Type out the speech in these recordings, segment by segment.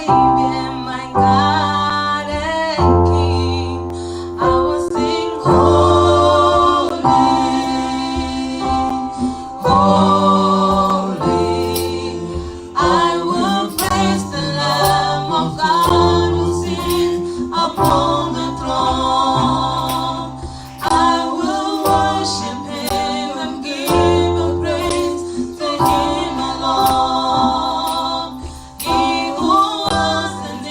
Savior, my God and King. I will sing holy, holy. I will praise the Lamb of God who sits upon the throne. I will worship Him and give a praise to Him alone. He who was and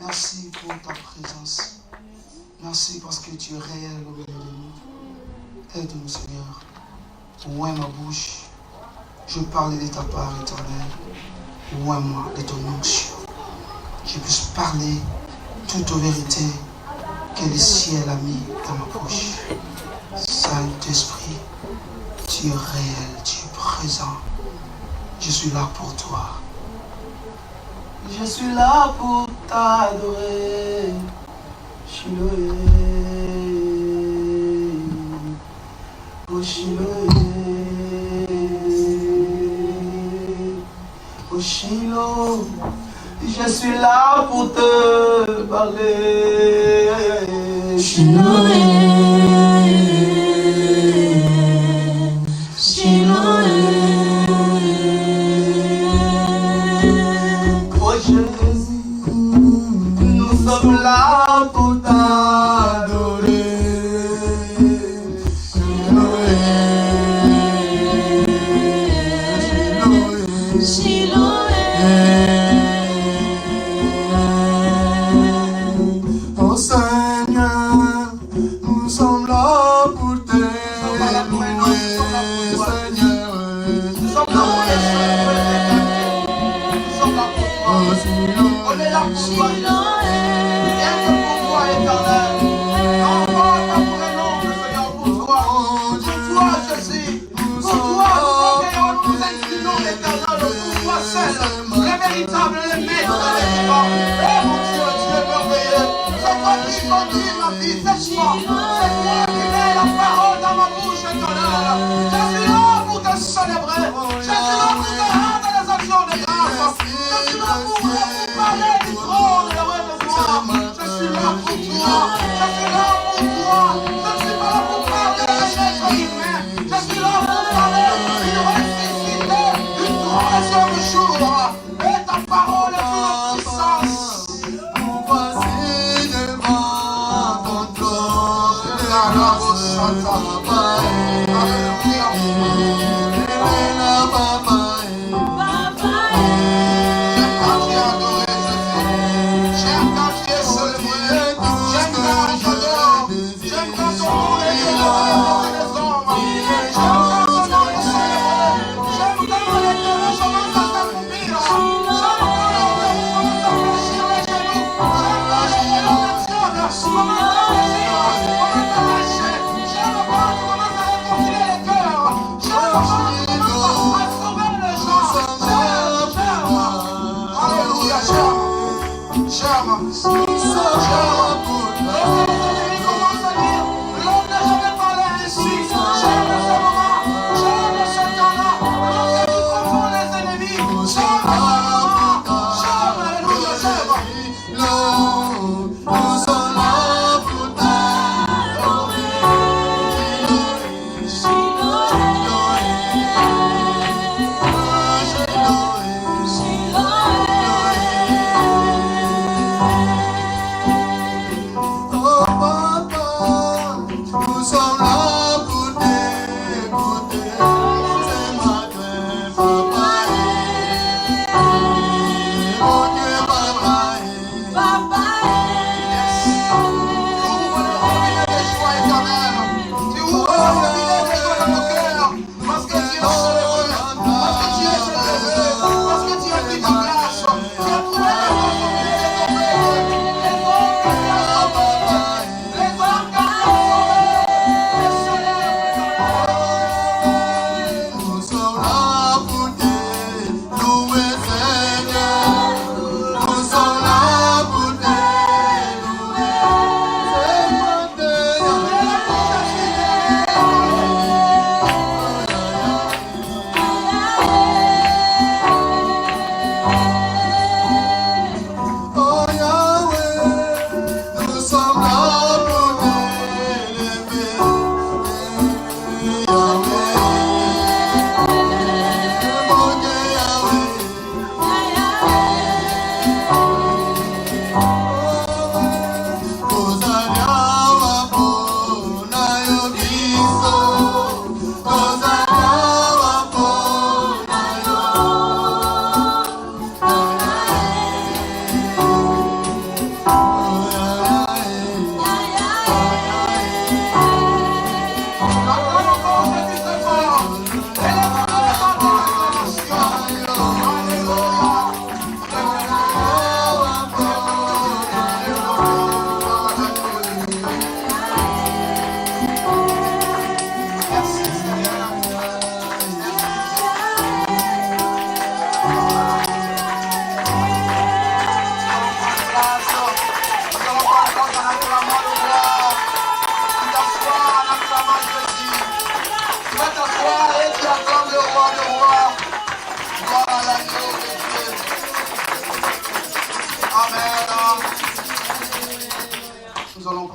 Merci pour ta présence. Merci parce que tu es réel au milieu de nous. Aide-nous, Seigneur. Ouvre ma bouche. Je parle de ta part éternelle. Ouvre-moi de ton onction. Je puisse parler toute vérité que le ciel a mis dans ma bouche. Saint-Esprit, tu es réel, tu es présent. Je suis là pour toi. Je suis là pour t'adorer. Shiloé, oh Shiloé, oh Shiloh. Je suis là pour te parler. Shiloé, Shiloé. Nous sommes là pour t'adorer. Shiloé, Shiloé. Oh Seigneur, nous sommes là pour te louer, Seigneur. Nous sommes là pour les choses. Nous sommes là pour toi. On est là pour toi. Rien que pour toi, éternel. Non, pas pour le nom de Seigneur, pour toi. Pour toi, Jésus. Pour toi, nous inclinons l'éternel. Pour toi seul, le véritable, le maître de l'esport. Oh mon Dieu, tu es merveilleux. C'est toi qui conduis ma vie, c'est toi. C'est toi qui mets la parole dans ma bouche, éternel. Je suis là pour te célébrer. Je suis là pour te rendre les actions de grâce. Je suis là pour parler du trône de la de gloire. Je suis là pour toi. Je suis là pour toi. Je ne suis pas là pour parler des êtres humains. Je suis là pour parler d'une ressuscité, du troisième jour. Et ta parole est une puissance. Nous voici devant ton trône.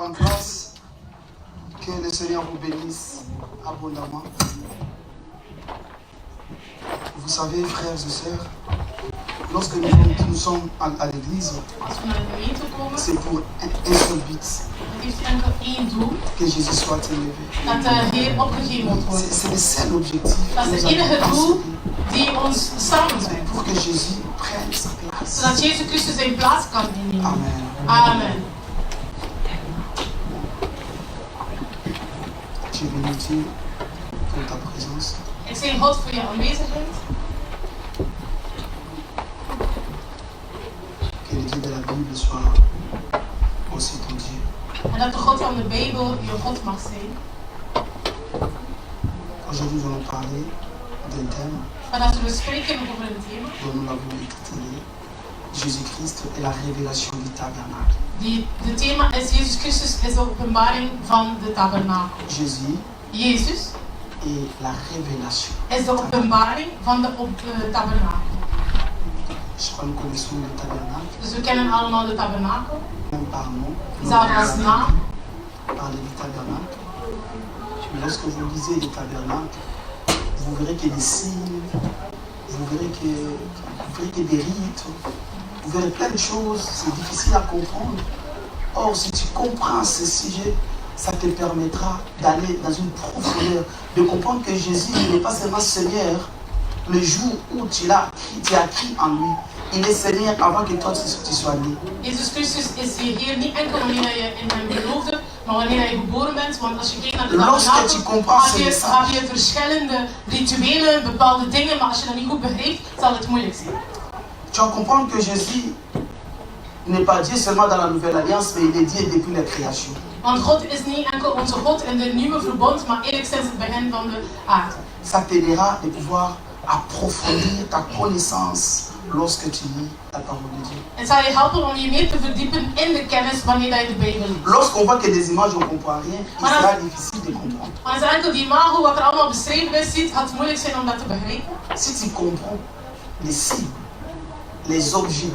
en place. Que le Seigneur vous bénisse abondamment. Vous savez, frères et sœurs, lorsque nous sommes à l'église, Als we naar de gemeente komen, c'est pour un seul but, het heeft enkel één doel, que Jésus soit élevé. dat de Heer opgehemeld wordt. C'est le seul objectif. Dat is que het nous enige avons doel conçu die ons samenbrengt. pour que Jésus prenne sa place. Zodat Jezus Christus zijn plaats kan innemen. Amen. Amen. Je bénis Dieu pour ta présence. Ik zeg God voor je aanwezigheid. Que le Dieu de la Bible soit aussi ton Dieu. En dat de God van de Bijbel je God mag zijn. Aujourd'hui, nous allons parler d'un thème Vandaag zullen we spreken over een thema dont nous l'avons intitulé Jésus-Christ et la révélation du tabernacle. Het thema is Jezus Christus is de openbaring van de tabernakel. Jésus Jezus et la révélation. is de openbaring van de tabernakel. Je crois que nous connaissons le tabernacle. Dus we kennen allemaal de tabernakel. Même par nom. Zelfs als naam. Parler du tabernacle. Mais lorsque vous lisez le tabernacle, vous verrez qu'il y a des signes, vous verrez qu'il y a des rites, vous verrez plein de choses, c'est difficile à comprendre. Or, si tu comprends ce sujet, ça te permettra d'aller dans une profondeur, de comprendre que Jésus n'est pas seulement Seigneur le jour où tu as cru en lui. Il est Seigneur avant que toi tu sois né. Jezus Christus is je Heer niet enkel wanneer je in hem geloofde, maar wanneer je geboren bent. Want als je kijkt naar de tabernakel, heb je verschillende rituelen, bepaalde dingen, maar als je dat niet goed begrijpt, zal het moeilijk zijn. Tu vas comprendre que Jésus n'est pas Dieu seulement dans la nouvelle alliance, mais il est Dieu depuis la création. Want God is niet enkel onze God in de nieuwe verbond, maar eerlijk sinds het begin van de aarde. Ça t'aidera de pouvoir approfondir ta connaissance lorsque tu lis la parole de Dieu. Het zal je helpen om je meer te verdiepen in de kennis wanneer je de Bijbel leest. Lorsqu'on voit que des images, on ne comprend rien, il sera difficile de comprendre. Als je enkel die imago, wat er allemaal beschreven is, ziet, gaat het moeilijk zijn om dat te begrijpen. Si tu comprends les signes, les objets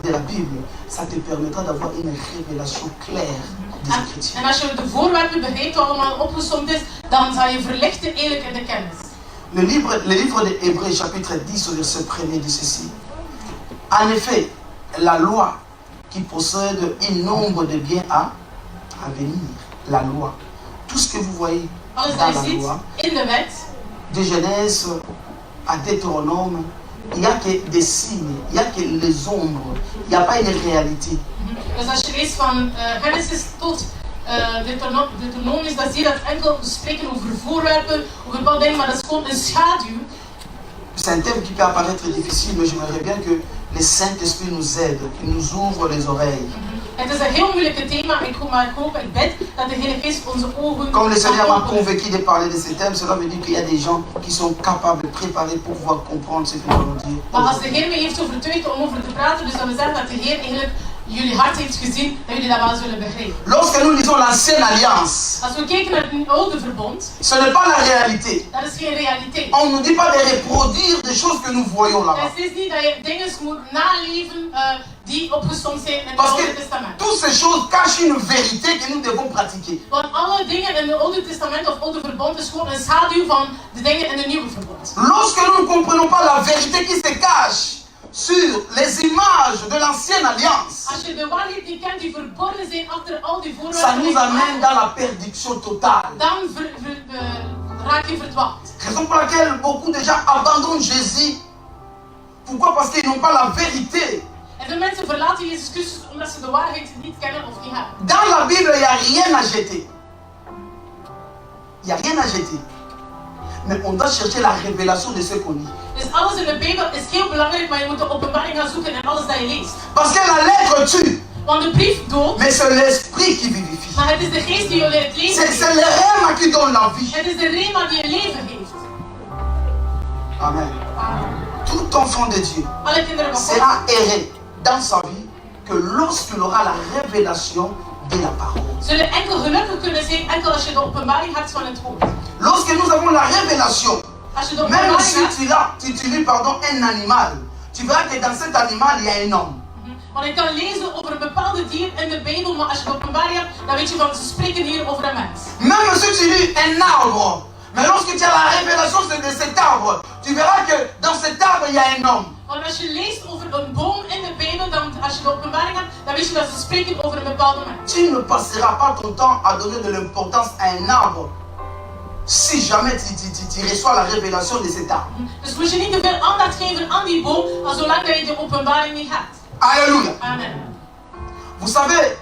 de la Bible, ça te permettra d'avoir une révélation claire des Écritures. En als je de voorwerpen begrijpt, wat allemaal opgesomd is, dan zal je verlichten eerlijk in de kennis. Le livre de Hébreux, chapitre 10, au verset 1er, dit ceci. En effet, la loi qui possède un nombre de biens à venir, la loi. Tout ce que vous voyez dans la loi, de Genèse à Deutéronome, il n'y a que des signes, il n'y a que les ombres, il n'y a pas une réalité. Dus als je leest van Genesis tot Deuteronomisch, dan zie je dat enkel spreken over voorwerpen, over bepaalde dingen, maar dat is gewoon een schaduw. C'est un thème qui peut apparaître difficile, mais j'aimerais bien que le Saint-Esprit nous aide, qu'il nous ouvre les oreilles. Het is een heel moeilijk thema, ik hoop, ik bid dat de Heilige Geest onze ogen. Comme le Seigneur m'a convaincu de parler de ce thème, cela veut dire qu'il y a des gens qui sont capables de préparer pour pouvoir comprendre ce que nous allons dire. Maar als de Heer mij heeft overtuigd om over te praten, dus dat we zeggen dat de Heer eigenlijk jullie hart heeft gezien, dat jullie dat wel zullen begrijpen. Lorsque nous lisons l'ancienne alliance, als we kijken naar het oude verbond, ce n'est pas la réalité. Dat is geen realiteit. On ne nous dit pas de reproduire des choses que nous voyons là-bas. Het is niet dat je dingen moet naleven die opgesomd zijn in het Oude Testament. Toutes ces choses cachent une vérité que nous devons pratiquer. Want alle dingen in het Oude Testament of Oude Verbond is gewoon een schaduw van de dingen in het Nieuwe Verbond. Lorsque nous ne comprenons pas la vérité qui se cache sur les images de l'ancienne alliance, Als je de waarheid niet kent die verborgen zijn achter al die ça voorwerpen, nous amène dans la perdition totale. dan raak je verdwaald. Raison pour laquelle beaucoup de gens abandonnent Jésus. Pourquoi? Parce qu'ils n'ont pas la vérité. En veel mensen verlaten Jezus Christus omdat ze de waarheid niet kennen of niet hebben. Dans la Bible, il n'y a rien à jeter. Il n'y a rien à jeter. Mais on doit chercher la révélation de ce qu'on lit. Dus alles in de Bijbel is heel belangrijk, maar je moet de openbaring gaan zoeken in alles dat je leest. Parce que la lettre tue. Want de brief doodt. Mais c'est l'esprit qui vivifie. Maar het is de geest die je het leven geeft. C'est le rêve qui donne la vie. Het is de rema die je leven geeft. Amen. Tout enfant de Dieu Alle kinderen van God sera erré dans sa vie que lorsqu'il aura la révélation de la parole. zullen enkel gelukkig kunnen zijn enkel als je de openbaring hebt van het woord. Lorsque nous avons la révélation, Als je de même openbaring si hebt, tu lis un animal, tu verras que dans cet animal il y a un homme. want ik kan lezen over bepaalde dieren in de Bijbel, maar als je de openbaring hebt, dan weet je van ze spreken hier over een mens. Même si tu lis un arbre, mais lorsque tu as la révélation de cet arbre, tu verras que dans cet arbre il y a un homme. Want als je leest over een boom in de Bijbel, dan als je de openbaring hebt, dan weet je dat ze spreken over een bepaalde mens. Tu ne passeras pas ton temps à donner de l'importance à un arbre si jamais tu reçois la révélation de cet arbre. Dus moet je niet te veel aandacht geven aan die boom, zolang dat je de openbaring niet hebt. Alléluia. Amen. Vous savez,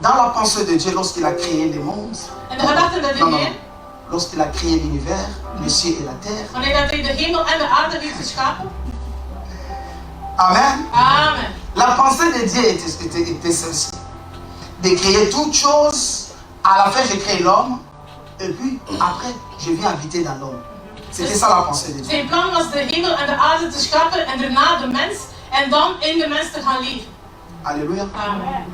dans la pensée de Dieu, lorsqu'il a créé les mondes, En de gedachten dat de Heer, lorsqu'il a créé l'univers, le ciel et la terre. wanneer dat hij de hemel en de aarde heeft geschapen. Amen. Amen. La pensée de Dieu était celle-ci. De créer toutes choses. À la fin, j'ai créé l'homme. Et puis, après, je viens habiter dans l'homme. C'était ça la pensée de Dieu. Zijn plan was de hemel en de aarde te schapen en daarna de mens. En dan in de mens te gaan leven. Alléluia. Amen.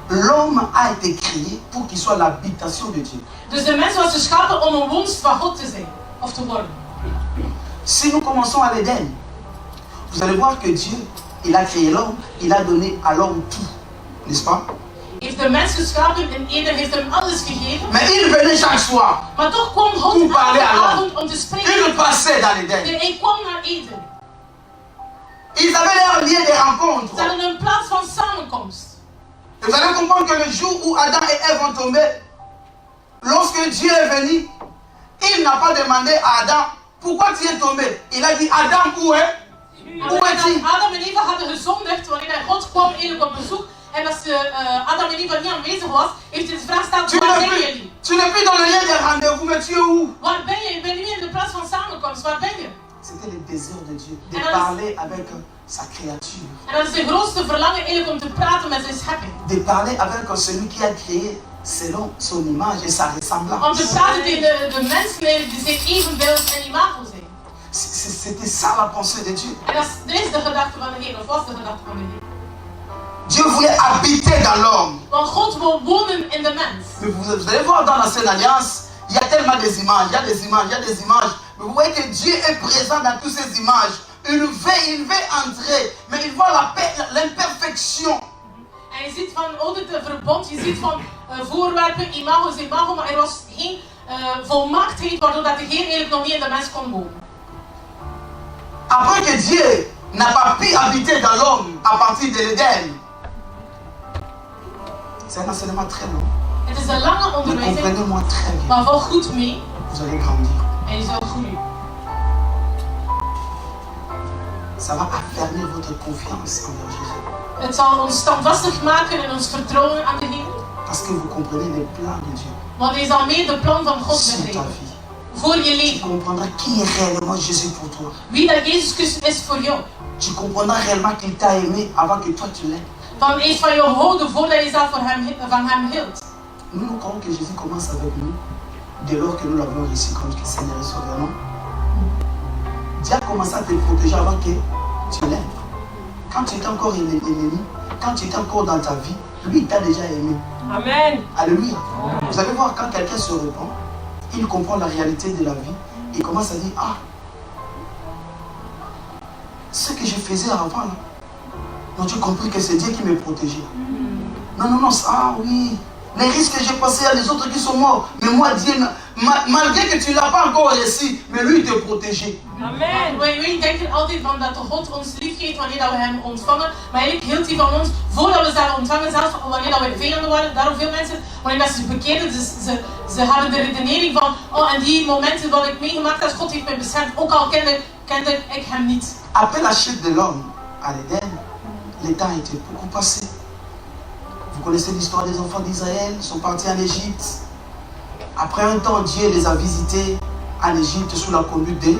L'homme a été créé pour qu'il soit l'habitation de Dieu. Dus de mens was geschapen om een woonst van God te zijn. Of te worden. Si nous commençons à l'Éden, vous allez voir que Dieu, il a créé l'homme, il a donné à l'homme tout. N'est-ce pas? Heeft de mens geschapen en Eden heeft hem alles gegeven. Mais il venait chaque soir. Maar toch kwam God Pour parler à elke l'homme. avond om te spreken. Il passait dans l'Éden. Hij kwam naar Eden. Ils avaient leur lieu de rencontre. Ze hadden een plaats van samenkomst. Et vous allez comprendre que le jour où Adam et Ève ont tombé, lorsque Dieu est venu, il n'a pas demandé à Adam pourquoi tu es tombé. Il a dit Adam, où est? Où es-tu? Adam en Eva hadden gezondigd wanneer God kwam eigenlijk op bezoek. En als Adam en Eva niet aanwezig was, heeft hij de vraag gesteld: waar ben jullie? Tu n'es plus dans le lien des rendez-vous, mais tu es où? Waar ben je? Ik ben nu in de plaats van samenkomst. Waar ben je? C'était le désir de Dieu, de parler avec sa créature. En dat is de grootste verlangen eigenlijk om te praten met zijn schepping. De parler avec celui qui a créé selon son image et sa ressemblance. Om te praten tegen de mensen die zijn evenbeeld en imago zijn. C'était ça la pensée de Dieu. En dat is de gedachte van de Heer, of was de gedachte van de Heer. Dieu voulait habiter dans l'homme. Want God wil wonen in de mens. Mais vous allez voir dans l'ancienne alliance, il y a tellement des images, il y a des images, il y a des images. Mais vous voyez que Dieu est présent dans toutes ces images. Il veut entrer, mais il voit l'imperfection. En je ziet van het verbond, je ziet van voorwerpen, imago, maar er was geen volmaaktheid waardoor dat de Heer eigenlijk nog niet in de mens kon wonen. Après que Dieu n'a pas pu habiter dans l'homme à partir de l'Éden, c'est un enseignement très long. Het is een lange onderwijs, comprenez-moi très bien. maar volg goed mee Vous allez grandir. en je zult groeien. Ça va affermir votre confiance envers Jésus. Het zal ons standvastig maken in ons vertrouwen aan de Heer. Parce que vous comprenez les plans de Dieu. Want je zal meer de plan van God Sur ta begrijpen. vie. Voor je Tu leven. comprendras qui est réellement Jésus pour toi. Wie dat Jezus Christus is voor jou. Tu comprendras réellement qu'il t'a aimé avant que toi tu l'aies. Van eens van jou houden voordat je zelf van hem hield. Nous croyons que Jésus commence avec nous dès lors que nous l'avons reçu comme Seigneur et Sauveur. Non? Dieu a commencé à te protéger avant que tu l'aimes. Quand tu étais encore ennemi, quand tu étais encore dans ta vie, lui il t'a déjà aimé. Amen. Alléluia. Vous allez voir quand quelqu'un se répand, il comprend la réalité de la vie, il commence à dire ah, ce que je faisais avant là, non, tu as compris que c'est Dieu qui me protégeait. Non, ah oui, les risques que j'ai passés, il y a les autres qui sont morts, mais moi Dieu, malgré que tu ne l'as pas encore reçu, mais lui il te protégeait. Amen. Wij denken altijd van dat God ons lief heeft wanneer dat we hem ontvangen, maar eigenlijk hield hij van ons voordat we zelf ontvangen, zelfs wanneer dat we vijanden waren. Daarom veel mensen, wanneer dat ze bekeerden, ze hebben de redenering van oh, en die momenten wat ik meegemaakt heb, God heeft mij beschermd, ook al kende ik hem niet. Après la chute de l'homme à l'Éden, les temps étaient beaucoup passés. Vous connaissez l'histoire des enfants d'Israël, ils sont partis en Égypte. Après un temps, Dieu les a visités en Égypte sous la conduite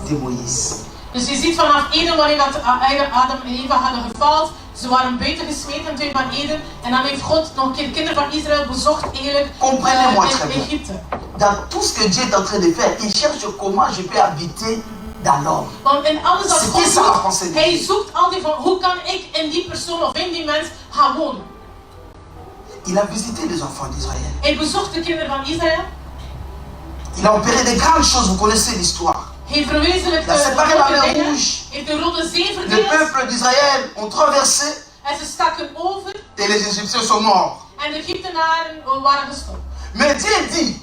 de Moïse. Dus je ziet vanaf Eden, wanneer dat Adam en Eva hadden gefaald, ze waren buiten gesmeten in het tuin van Eden. En dan heeft God nog een keer de kinderen van Israël bezocht eigenlijk in Egypte. Dans tout ce que Dieu est en train de faire, il cherche comment je peux habiter dans l'homme. Want in alles wat God doet, hij zoekt altijd van hoe kan ik in die persoon of in die mens gaan wonen. Il a visité les enfants d'Israël. Hij bezocht de kinderen van Israël. Il a opéré de grandes choses, vous connaissez l'histoire. Heeft verwezenlijkt Il a séparé la de mer dingen. Rouge. Heeft de Rode Zee Le verdeeld. peuple d'Israël ont traversé En ze stakken over. et les Égyptiens sont morts. En de Egyptenaren waren gestopt. Mais Dieu dit,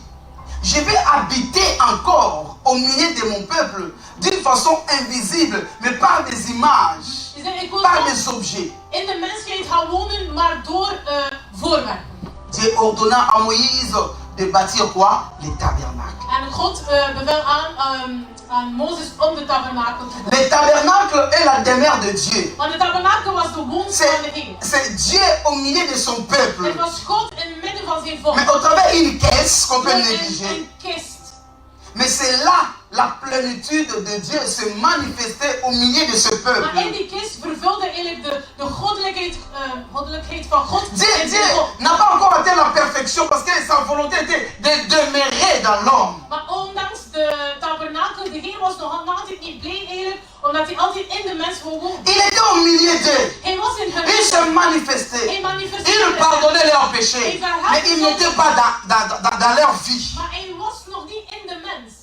je vais habiter encore au milieu de mon peuple d'une façon invisible, mais par des images, Hij zei, ik wil par toch des objets. in de mensheid gaan wonen, maar door voorwerpen. Dieu ordonna à Moïse de bâtir quoi? Les tabernacles. En God bevel aan Mozes om de tabernakel te bouwen. Les tabernacles est la demeure de Dieu. Want de tabernakel was de woonst van de Heer. C'est Dieu au milieu de son peuple. Het was God in het midden van zijn volk. Mais au travers une caisse qu'on peut Door négliger. een kist. Mais c'est là la plénitude de Dieu se manifestait au milieu de ce Maar in peuple. die kist vervulde eigenlijk de goddelijkheid van God. Dieu n'a pas encore atteint la perfection parce que sa volonté était de demeurer dans l'homme. Maar ondanks de tabernakel, de Heer was nog altijd niet blij eigenlijk, omdat hij altijd in de mens wil wonen. Il était au milieu d'eux. Hij was in hun Il se manifestait. Hij manifesteerde. Il pardonnait leurs péchés. Mais il n'était pas dans leur vie. Maar hij was nog niet in de mens.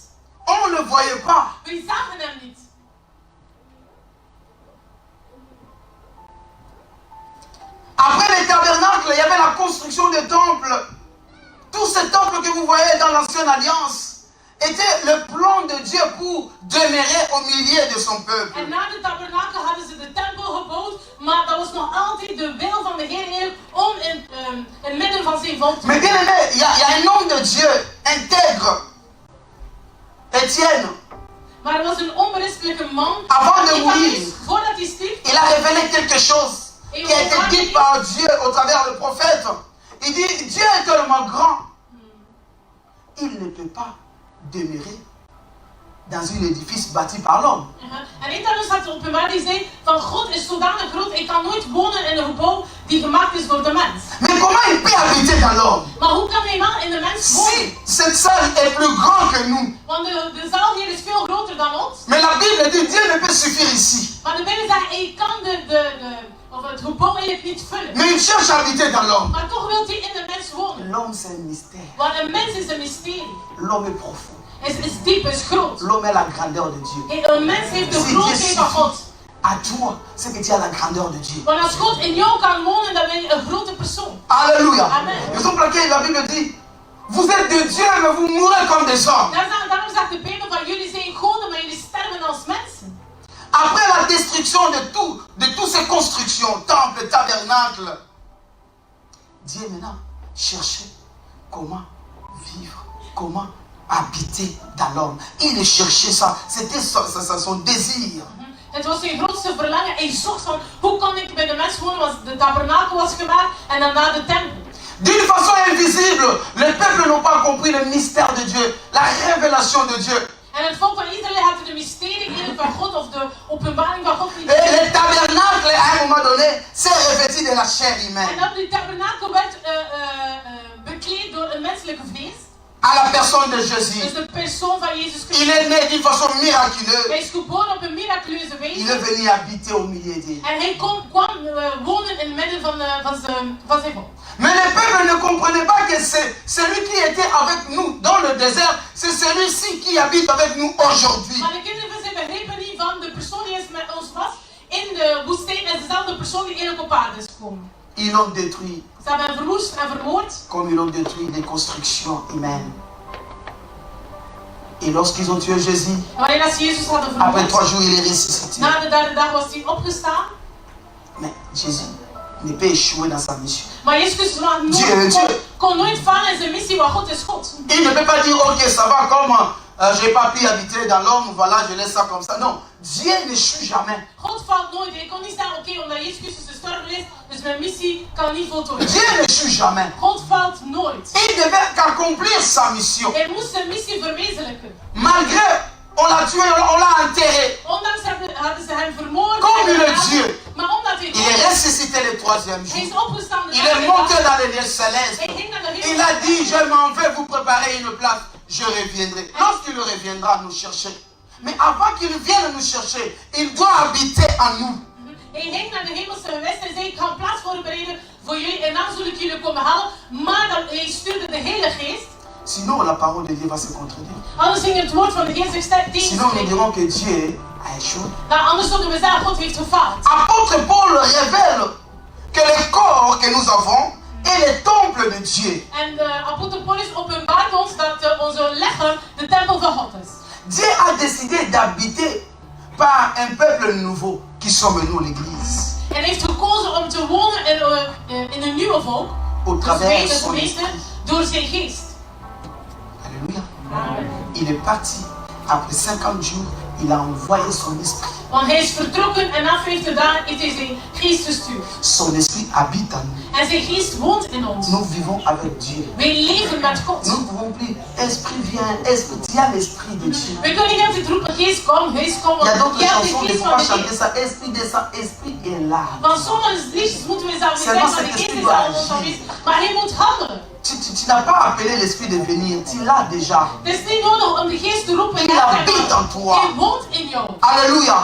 On ne le voyait pas. We zagen hem niet. Après les tabernacles, il y avait la construction des temples. Tous ces temples que vous voyez dans l'ancienne alliance était le plan de Dieu pour demeurer au milieu de son peuple. En na de tabernakel hadden ze de tempel gebouwd, maar dat was nog altijd de wil van de Heer eigenlijk om in het midden van zijn volk te Mais bien wonen. aimé, il y a un homme de Dieu intègre, Étienne. Maar er was een onberispelijke man. Avant de Die mourir, voordat hij stierf, il a révélé quelque chose qui a été dit par Dieu au travers le prophète. Il dit, Dieu est tellement grand, il ne peut pas demeurer dans un édifice bâti par l'homme. En een daarvan staat de openbaar die zei van God is zodanig groot, ik kan nooit wonen in een gebouw die gemaakt is door de mens. Mais comment il peut habiter dans l'homme? Maar hoe kan hij wel in de mens wonen? Si cette salle est plus grande que nous. Want de zaal hier is veel groter dan ons. Mais la Bible dit Dieu ne peut suffire ici. Maar de Bijbel zegt, hij kan het gebouw eigenlijk niet vullen. Mais il cherche à habiter dans l'homme. Maar toch wil hij in de mens wonen. L'homme c'est un mystère. Want een mens is een mysterie. L'homme est profond. Is diep, is groot. L'homme est la grandeur de Dieu. En een mens heeft de Si Dieu grootheid van God. suffit à toi, c'est que tu as la grandeur de Dieu. Want als God in jou kan wonen, dan ben je een grote persoon. Alléluia. Amen. Raison pour laquelle la Bible dit, vous êtes de Dieu, mais vous mourrez comme des hommes. Daarom zegt de Bijbel van jullie zijn goden, maar jullie sterven als mensen. Après la destruction de toutes ces constructions, temples, tabernacles, Dieu maintenant cherchait comment vivre, comment habiter dans l'homme. Il cherchait ça, c'était son désir. Het was zijn grootste verlangen. Hij zocht van, hoe kan ik bij de mens wonen, want de tabernakel was gemaakt en daarna de tempel. D'une façon invisible, les peuples n'ont pas compris le mystère de Dieu, la révélation de Dieu. En het volk van Israël had de mysterie van God of de openbaring van God niet. Et le tabernacle, à un moment donné, s'est revêtu de la chair En humaine. dat die tabernakel werd bekleed door een menselijke vlees. À la personne de Dus Jésus. de persoon van Jezus Il Christus. est né d'une façon miraculeuse. Hij is geboren op een miraculeuze Il est wijze. venu habiter au milieu d'eux. En hij kwam wonen in het midden van zijn volk. Mais les peuples ne comprenaient pas que c'est celui qui était avec nous dans le désert, c'est celui-ci qui habite avec nous aujourd'hui. Maar de kinderen van zijn begrepen niet van de persoon die is met ons was in de woestijn is dezelfde persoon die eigenlijk op aarde is gekomen. Ils l'ont détruit Ze hebben hem verwoest en vermoord. comme ils ont détruit les constructions humaines. Et lorsqu'ils ont tué Jésus, En wanneer ze Jezus hadden après 3 vermoord, jours, il est ressuscité. na de derde dag was hij opgestaan. Mais Jésus ne peut échouer dans sa mission. Maar Jezus kon nooit falen in zijn missie, want God is God. Il ne peut pas dire, ok, ça va comme j'ai pas pu habiter dans l'homme, voilà, je laisse ça comme ça. Non, Dieu n'échoue jamais. God valt nooit. Ik kon niet zeggen, oké, omdat Jezus Christus gestorven is, dus mijn missie kan niet voltooid. Dieu n'échoue jamais. God valt nooit. Il devait accomplir sa mission. Hij moest zijn missie verwezenlijken. Malgré, on l'a tué, on l'a enterré. Ondanks hadden ze hem vermoord. Comme en le begraven, Dieu. maar omdat hij Il est ressuscité le 3e hij is jour. opgestaan de Il derde est monté dag. dans les lieux célestes. Hij ging naar de hemel. Il a dit, je m'en vais vous préparer une place. Je reviendrai. Lorsqu'il reviendra nous chercher. Mais avant qu'il vienne nous chercher, il doit habiter en nous. Hij ging naar de hemelse gewest en zei, ik ga een plaats voorbereiden voor jullie en dan zul ik jullie komen halen. Maar dan, hij stuurde de Heilige Geest. Sinon, la parole de Dieu va se contredire. Anders ging het woord van de Heer zich sterk Sinon, nous tegenspreken. dirons que Dieu a échoué. Nou, anders zouden we zeggen, God heeft gefaald. Apôtre Paul révèle que le corps que nous avons est le temple de Dieu. En de apostel Paulus openbaart ons dat onze lichaam de tempel van God is. Dieu a décidé d'habiter par un peuple nouveau qui sommes nous, l'Église. En heeft gekozen om te wonen in een nieuwe volk. Au travers de Dus son gemeente esprit. door zijn geest. Alléluia. Amen. Il est parti. Après 50 jours, il a envoyé son esprit. Want hij is vertrokken en na 50 dagen heeft hij zijn geest gestuurd. Son esprit habite en nous. En zijn geest woont in ons. Nous vivons avec Dieu. Wij leven met God. Nous ne pouvons plus, esprit vient, esprit, il y a l'esprit de Dieu. We kunnen niet altijd roepen, geest kom, geest kom. Il y a Want d'autres je hebt de chansons, il ne geest faut van pas de chanter geest. ça. Esprit descend, esprit est là. Van sommige liedjes moeten we zelf niet Seulement zeggen, maar de cet geest esprit is doit al ons agir. aanwezig. Maar hij moet handelen. Tu n'as pas appelé l'esprit de venir, tu l'as déjà. Het is niet nodig om de geest te roepen. Il habite en toi. Hij woont in jou. Alléluia.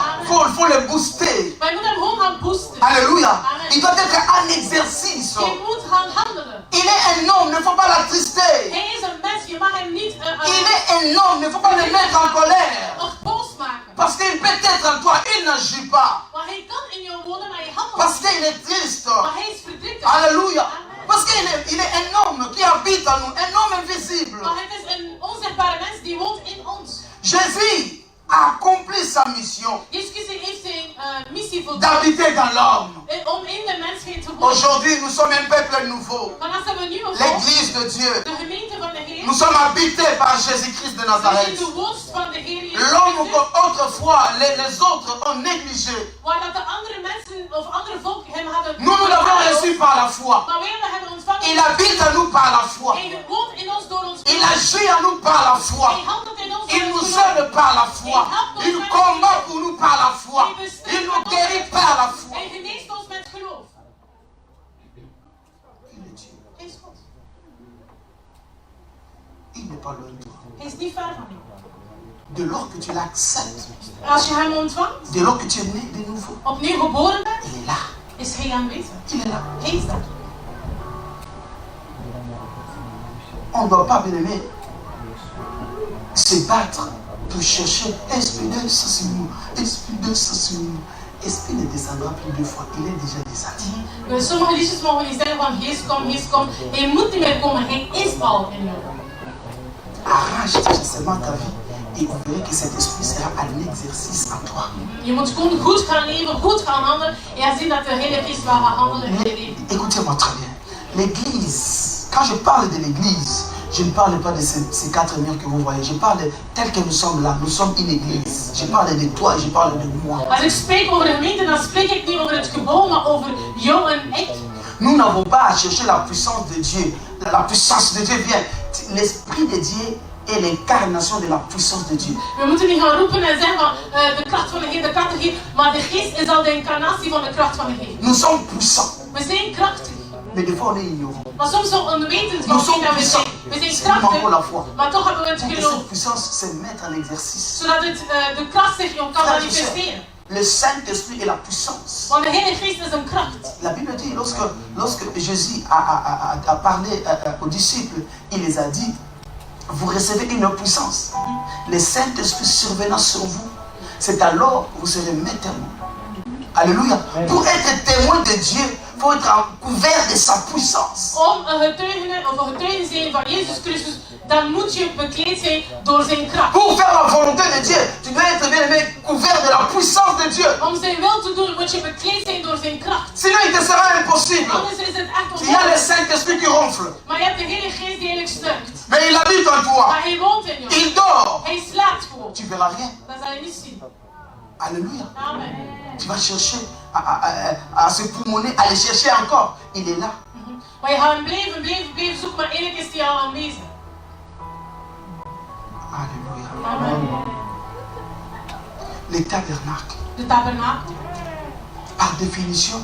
Faut le booster. Wij moeten hem gewoon gaan boosten. Alléluia. Amen. Il doit être un exercice. Je moet gaan handelen. Il est un homme, il ne faut pas l'attrister. Hij is een mens, je mag hem niet Il est un homme, il ne faut pas le mettre en colère. nog boos maken. Parce qu'il peut être en toi, il n'agit pas. Maar hij kan in jou wonen, maar je handelt. Parce qu'il est triste. Maar hij is verdrietig. Alléluia. Amen. Parce qu'il est un homme qui habite en nous, un homme invisible. Maar het is een onzichtbare mens die woont in ons. Jésus a accompli sa mission Jezus heeft zijn missie voldaan. d'habiter dans l'homme. Om in de mensheid te wonen. Aujourd'hui, nous sommes un peuple nouveau. Vandaag zijn we een nieuwe volk. L'église de Dieu. De gemeente van de Heer. Nous sommes habités par Jésus-Christ de We zijn Nazareth. de woonst van de Heer Jezus L'homme Christus. qu'autrefois les autres ont négligé. Waar dat de andere mensen of andere volk hem hadden. Nous l'avons reçu par la foi. Maar wij hebben ontvangen. Il habite en nous par la foi. Hij woont in ons door ons. Il agit en nous par la foi. Hij handelt in ons Il door nous ons geloof. aide par la foi. Il combat pour nous par la foi. Il nous guérit par la foi. Hij geneest ons met geloof. Il est Dieu. Hij is God. Il n'est pas loin de toi. Hij is niet ver van je. De lors que tu l'acceptes, Als je hem ontvangt, de lors que tu es né de nouveau, opnieuw geboren bent, il est là. is hij aanwezig. Il est là. Hij is daar. On ne doit pas, bien aimé, se battre pour chercher esprit de sanctionnement, esprit de sanctionnement. Esprit ne descendra plus deux fois, il est déjà descendu. Sommige liedjes mogen niet zeggen van geest kom. Hij moet niet meer komen, hij is al in jou. Arrache seulement ta vie et vous verrez que cet esprit sera un exercice en toi. Je moet gewoon goed gaan leven, goed gaan handelen. En je ziet dat de Heilige Geest wel gaat handelen in je leven. Écoutez-moi très bien. L'église, quand je parle de l'église, je ne parle pas de ces quatre murs que vous voyez. Je parle tel que nous sommes là. Nous sommes une église. Je parle de toi et je parle de moi. Als ik spreek over de gemeente, dan spreek ik niet over het gebouw, maar over jou en ik. Nous n'avons pas à chercher la puissance de Dieu. La puissance de Dieu vient. L'esprit de Dieu est l'incarnation de la puissance de Dieu. We moeten niet gaan roepen en zeggen van de kracht van de Heer, de kracht van de Heer. Maar de geest is al de incarnatie van de kracht van de Heer. Nous sommes puissants. We zijn krachtig. Mais des fois on est ignorants. Maar soms zo onwetend Nous van sommes dat we zijn. puissants. We zijn C'est pour la krachtig, foi. maar toch hebben we het Et cette geloof. puissance, c'est mettre en exercice. Zodat het, de kracht zich kan Frères et manifesteren. sœurs, le Saint-Esprit est la puissance. Want de Heilige Geest is een kracht. La Bible dit, lorsque Jésus a parlé aux disciples, il les a dit, vous recevez une puissance. Le Saint-Esprit survenant sur vous, c'est alors que vous serez mes témoins. Alléluia. Pour être témoin de Dieu, il faut être couvert de sa puissance. Om een getuige of een getuige te zijn van Jezus Christus, dan moet je bekleed zijn door zijn kracht. Pour faire la volonté de Dieu, tu dois être bien aimé, couvert de la puissance de Dieu. Om zijn wil te doen, moet je bekleed zijn door zijn kracht. Sinon, il te sera impossible. Anders is het echt Il y a le onmogelijk. Saint-Esprit qui ronfle, Maar je hebt de Heilige Geest die eigenlijk stukt. mais il habite en toi. Maar hij woont in jou. Il dort. Hij slaapt gewoon. Tu verras rien. Dat zal je niet zien. Alléluia. Amen. Tu vas chercher à se poumonner, à le chercher encore. Il est là. Maar je gaat hem blijven zoeken, maar eigenlijk is hij al aanwezig. Alléluia. Amen. Les tabernacles. De tabernakel. Par définition,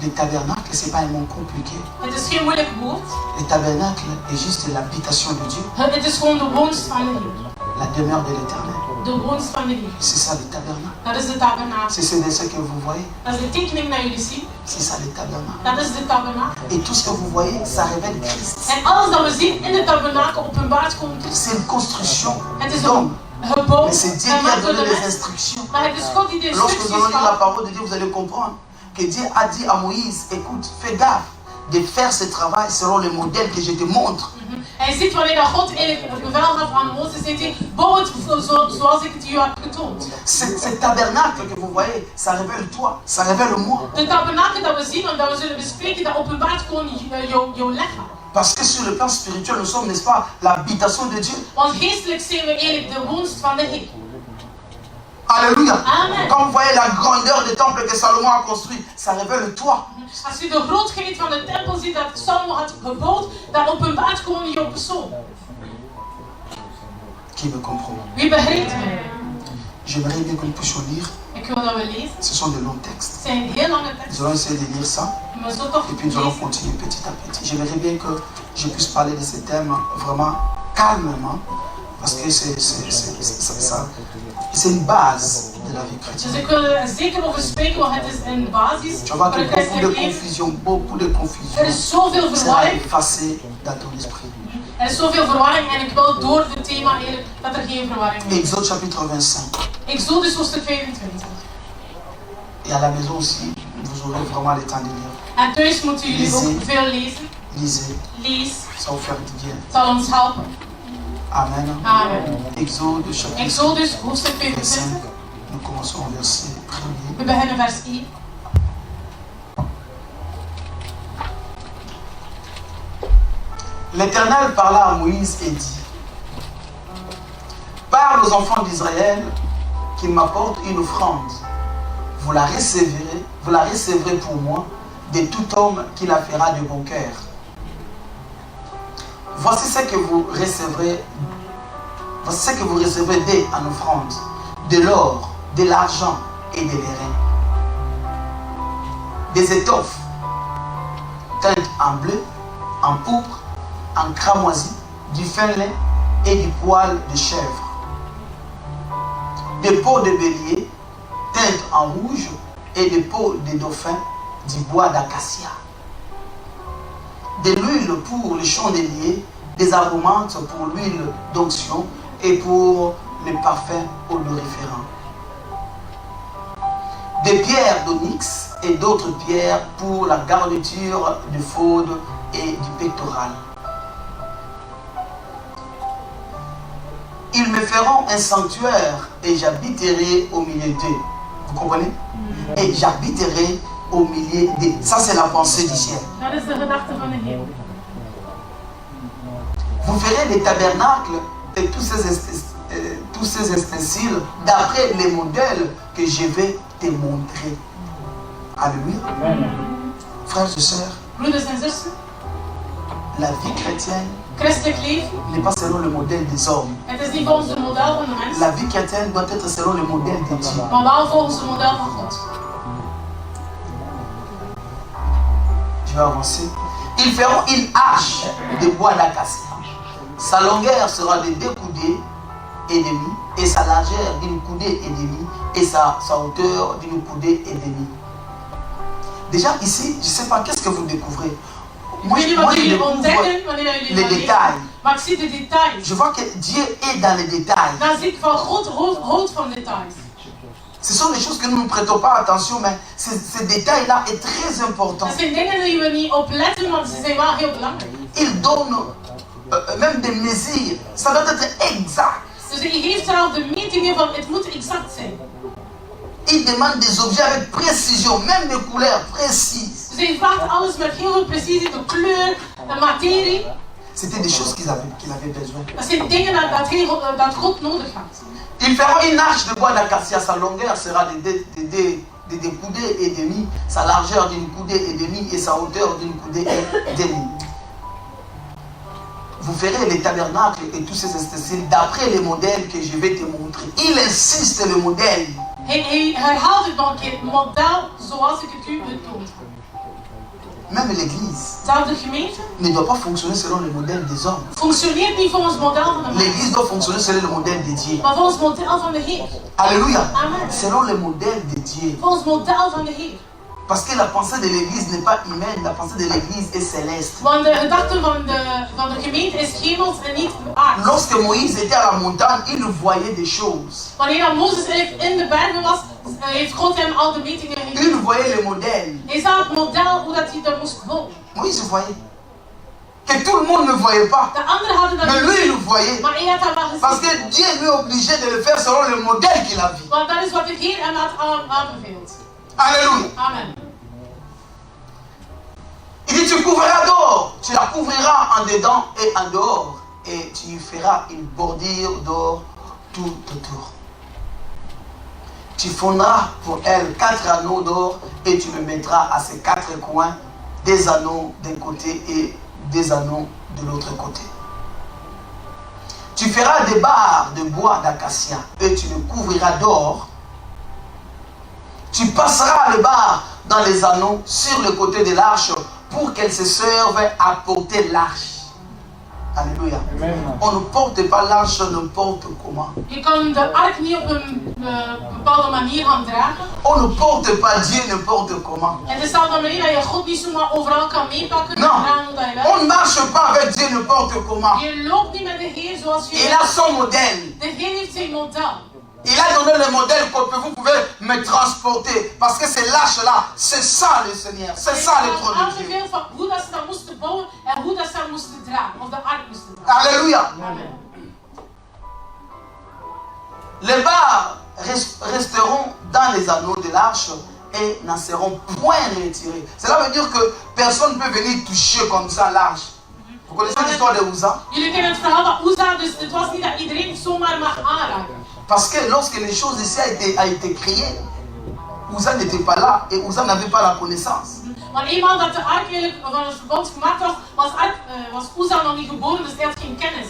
les tabernacles, ce n'est pas un mot compliqué. Het is geen moeilijk woord. Les tabernacles est juste l'habitation de Dieu, Het is gewoon de woonst van de Heer. la demeure de l'Éternel. de woonst van de Heer. C'est ça le tabernacle. Dat is de tabernakel. C'est ce que vous voyez. Dat is de tekening dat jullie zien. C'est ça le tabernacle. Dat is de tabernakel. Et tout ce que vous voyez, ça révèle Christ. En alles dat we zien in de tabernakel openbaart komt Christus. C'est une construction Het is d'homme. een gebouw Mais c'est Dieu qui a donné les instructions. Maar het is God die de Lorsque instructies vous allez lire la gaf. parole de Dieu, vous allez comprendre que Dieu a dit à Moïse, écoute, fais gaffe de faire ce travail selon le modèle que je te montre. En je ziet wanneer dat God eigenlijk het bevel gaf aan Mozes, zegt hij, bouw het zoals ik het u heb getoond. Ce tabernacle que vous voyez, ça révèle toi, ça révèle moi. De tabernakel dat we zien en dat we zullen bespreken, dat openbaart gewoon jouw lichaam. Parce que sur le plan spirituel, nous sommes, n'est-ce pas, l'habitation de Dieu. Want geestelijk zijn we eigenlijk de woonst van de Heer. Alléluia. Amen. Quand vous voyez la grandeur du temple que Salomon a construit, ça révèle toi. Als je de grootheid van de tempel ziet dat Salomo had gebouwd, dat openbaart gewoon jouw persoon. Qui me comprend? Wie begrijpt mij? J'aimerais bien que nous puissions lire. Ik wil dat we lezen. Ce sont de longs textes. Het zijn heel lange Nous teksten. allons essayer de lire ça. Maar zo toch Et puis nous allons lezen. continuer petit à petit. J'aimerais bien que je puisse parler de ces thèmes vraiment calmement. Parce que c'est une base de la vie Dus chrétienne. ik wil er zeker over spreken, want het is een basis Tu voor vas het voir que christelijk leven. beaucoup de confusion Er is zoveel sera verwarring. effacée dans ton esprit. Er is zoveel verwarring en ik wil door het thema eigenlijk dat er geen verwarring is. Exode chapitre 25. Exodus hoofdstuk 25. Et à la maison aussi, vous aurez vraiment le temps de lire. En thuis moeten jullie Lezen. ook veel lezen. Lisez, Lees. ça vous fait du bien. Het zal ons helpen. Amen. Amen. Exode chapitre Exodus hoofdstuk 25. 25. Nous commençons au verset 1er. We beginnen vers 1. L'Éternel parla à Moïse et dit: parle aux enfants d'Israël qu'ils m'apportent une offrande. Vous la recevrez pour moi de tout homme qui la fera de bon cœur. Voici ce que vous recevrez d'eux en offrande: de l'or, de l'argent et de l'airain, des étoffes teintes en bleu, en pourpre, en cramoisi, du fin lin et du poil de chèvre, des peaux de bélier teintes en rouge et des peaux de dauphin, du bois d'acacia, de l'huile pour le chandelier, des aromates pour l'huile d'onction et pour les parfums odoriférants, des pierres d'onyx et d'autres pierres pour la garniture du faune et du pectoral. Ils me feront un sanctuaire et j'habiterai au milieu d'eux. Vous comprenez? Et j'habiterai au milieu d'eux. Ça, c'est la pensée du ciel. Dat is de gedachte van de Heer. Vous verrez les tabernacles et tous ces ustensiles d'après les modèles que je vais te montrer. Alléluia. Frères et sœurs, Broeders en zussen, la vie chrétienne christelijk leven, n'est pas selon le modèle des hommes. het is niet volgens het model van de mens, La vie chrétienne doit être selon le modèle de Dieu. maar wel volgens het model van God. Je vais avancer. Ils feront une arche de bois d'acacia. Sa longueur sera de 2 coudées et demie, et sa largeur d'une coudée et demie, et sa hauteur d'une coudée et demie. Déjà ici, je ne sais pas, qu'est-ce que vous découvrez? Moi, Ik weet niet moi, wat je jullie découvre ontdekken wanneer jullie les dat lezen, détails. maar ik zie de details. Je vois que Dieu est dans les détails. Dan zie ik van God houdt van details. Ce sont des choses que nous ne prêtons pas attention, mais ces détails-là sont très importants. Dat zijn dingen die we niet opletten, want ze zijn wel heel belangrijk. Il donne même des mesures. Ça doit être exact. Dus hij geeft zelf de metingen van het moet exact zijn. Il demande des objets avec précision, même des couleurs précises. Dus hij vraagt alles met heel veel precisie, de kleur, de materie. C'était des choses qu'il avait besoin. Dat zijn dingen dat God nodig had. Il fera une arche de bois d'acacia. Sa longueur sera de 2 coudées et demie, sa largeur d'une coudée et demie et sa hauteur d'une coudée et demie. Vous verrez les tabernacles et tous ces ustensiles d'après les modèles que je vais te montrer. Il insiste le modèle. Hij herhaalt het nog een keer, model zoals ik het u betoond. Même l'église Zelfs de gemeente ne doit pas fonctionner selon le modèle des hommes. functioneert niet volgens het model van de mens, L'église doit fonctionner selon le modèle de Dieu. maar volgens het model van de Heer. Alléluia. Amen. Selon le modèle de Dieu. Volgens het model van de Heer. Parce que la pensée de l'église n'est pas humaine, la pensée de l'église est céleste. Want de gedachte van de gemeente is hemels en niet aards. Lorsque Moïse était à la montagne, il voyait des choses. Wanneer Mozes in de bergen was, heeft God hem al de metingen gegeven. Il voyait le modèle. Hij zag het model hoe dat hij dat moest volgen. Moïse voyait. Que tout le monde ne voyait pas. De anderen hadden dat Mais niet lui, il gezien, le voyait. maar hij had dat wel Parce gezien. que Dieu lui est obligé de le faire selon le modèle qu'il a vu. Want dat is wat de Heer hem had aanbeveeld. Alléluia. Amen. Il dit, tu couvriras d'or. Tu la couvriras en dedans et en dehors. Et tu feras une bordure d'or tout autour. Tu fondras pour elle 4 anneaux d'or et tu le mettras à ces 4 coins, des anneaux d'un côté et des anneaux de l'autre côté. Tu feras des barres de bois d'acacia et tu le couvriras d'or. Tu passeras les barres dans les anneaux sur le côté de l'arche pour qu'elle se serve à porter l'arche. Alléluia. Amen. On ne porte pas l'arche n'importe comment. Je kan de ark niet op een bepaalde manier gaan dragen. On ne porte pas Dieu n'importe comment. En er staat op een manier dat je God niet zomaar overal kan meepakken en Non, dragen hoe dat je on wilt. ne marche pas avec Dieu n'importe comment. Je loopt niet met de Heer zoals je Il wilt. a son modèle. De Heer heeft zijn model. Il a donné le modèle que vous pouvez me transporter. Parce que c'est l'arche là, c'est ça le Seigneur, c'est ça le trône de Dieu. aangeveeld van hoe dat ze dat moesten bouwen en hoe dat ze dat moesten dragen. Of de ark moesten dragen. Alléluia. Amen. Les barres resteront dans les anneaux de l'arche et n'en seront point retirés. Cela veut dire que personne ne peut venir toucher comme ça l'arche. Vous connaissez l'histoire de Uza? Jullie kennen het verhaal van Uza, dus het was niet dat iedereen het zomaar mag aanraken. Parce que lorsque les choses ici a été créées, Uza n'était pas là et Uza n'avait pas la connaissance. Maar eenmaal dat de ark eigenlijk van het verbond gemaakt was Uza nog niet geboren, dus hij had geen kennis.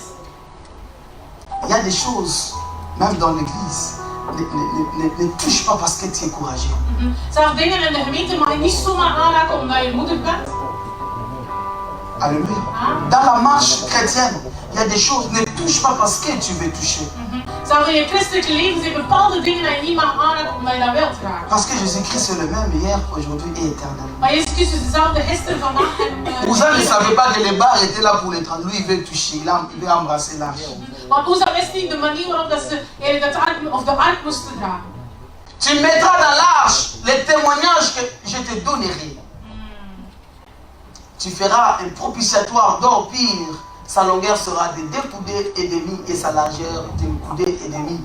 Il y a des choses, même dans l'église, ne touche pas parce que tu es courageux. Zelfs dingen in de gemeente mag je niet zomaar aanraken omdat je moedig bent. Alléluia. Dans la marche chrétienne, il y a des choses, ne touche pas parce que tu veux toucher. Zelfs in je christelijke leven zijn bepaalde dingen dat je niet mag aanraken omdat je dat wilt raken. Parce que Jésus-Christ est le même hier, aujourd'hui et éternellement. Maar Jezus Christus is dezelfde gisteren, vandaag en... Uza ne savait pas que les barres étaient là pour les trans. Lui, il veut toucher, il veut embrasser l'arche. Want Uza wist niet de manier waarop dat ze de ark moesten dragen. Tu mettras dans l'arche les témoignages que je te donnerai. Tu feras un propitiatoire d'or pire. Sa longueur sera de 2 coudées et demi et sa largeur d'une coudée et demi.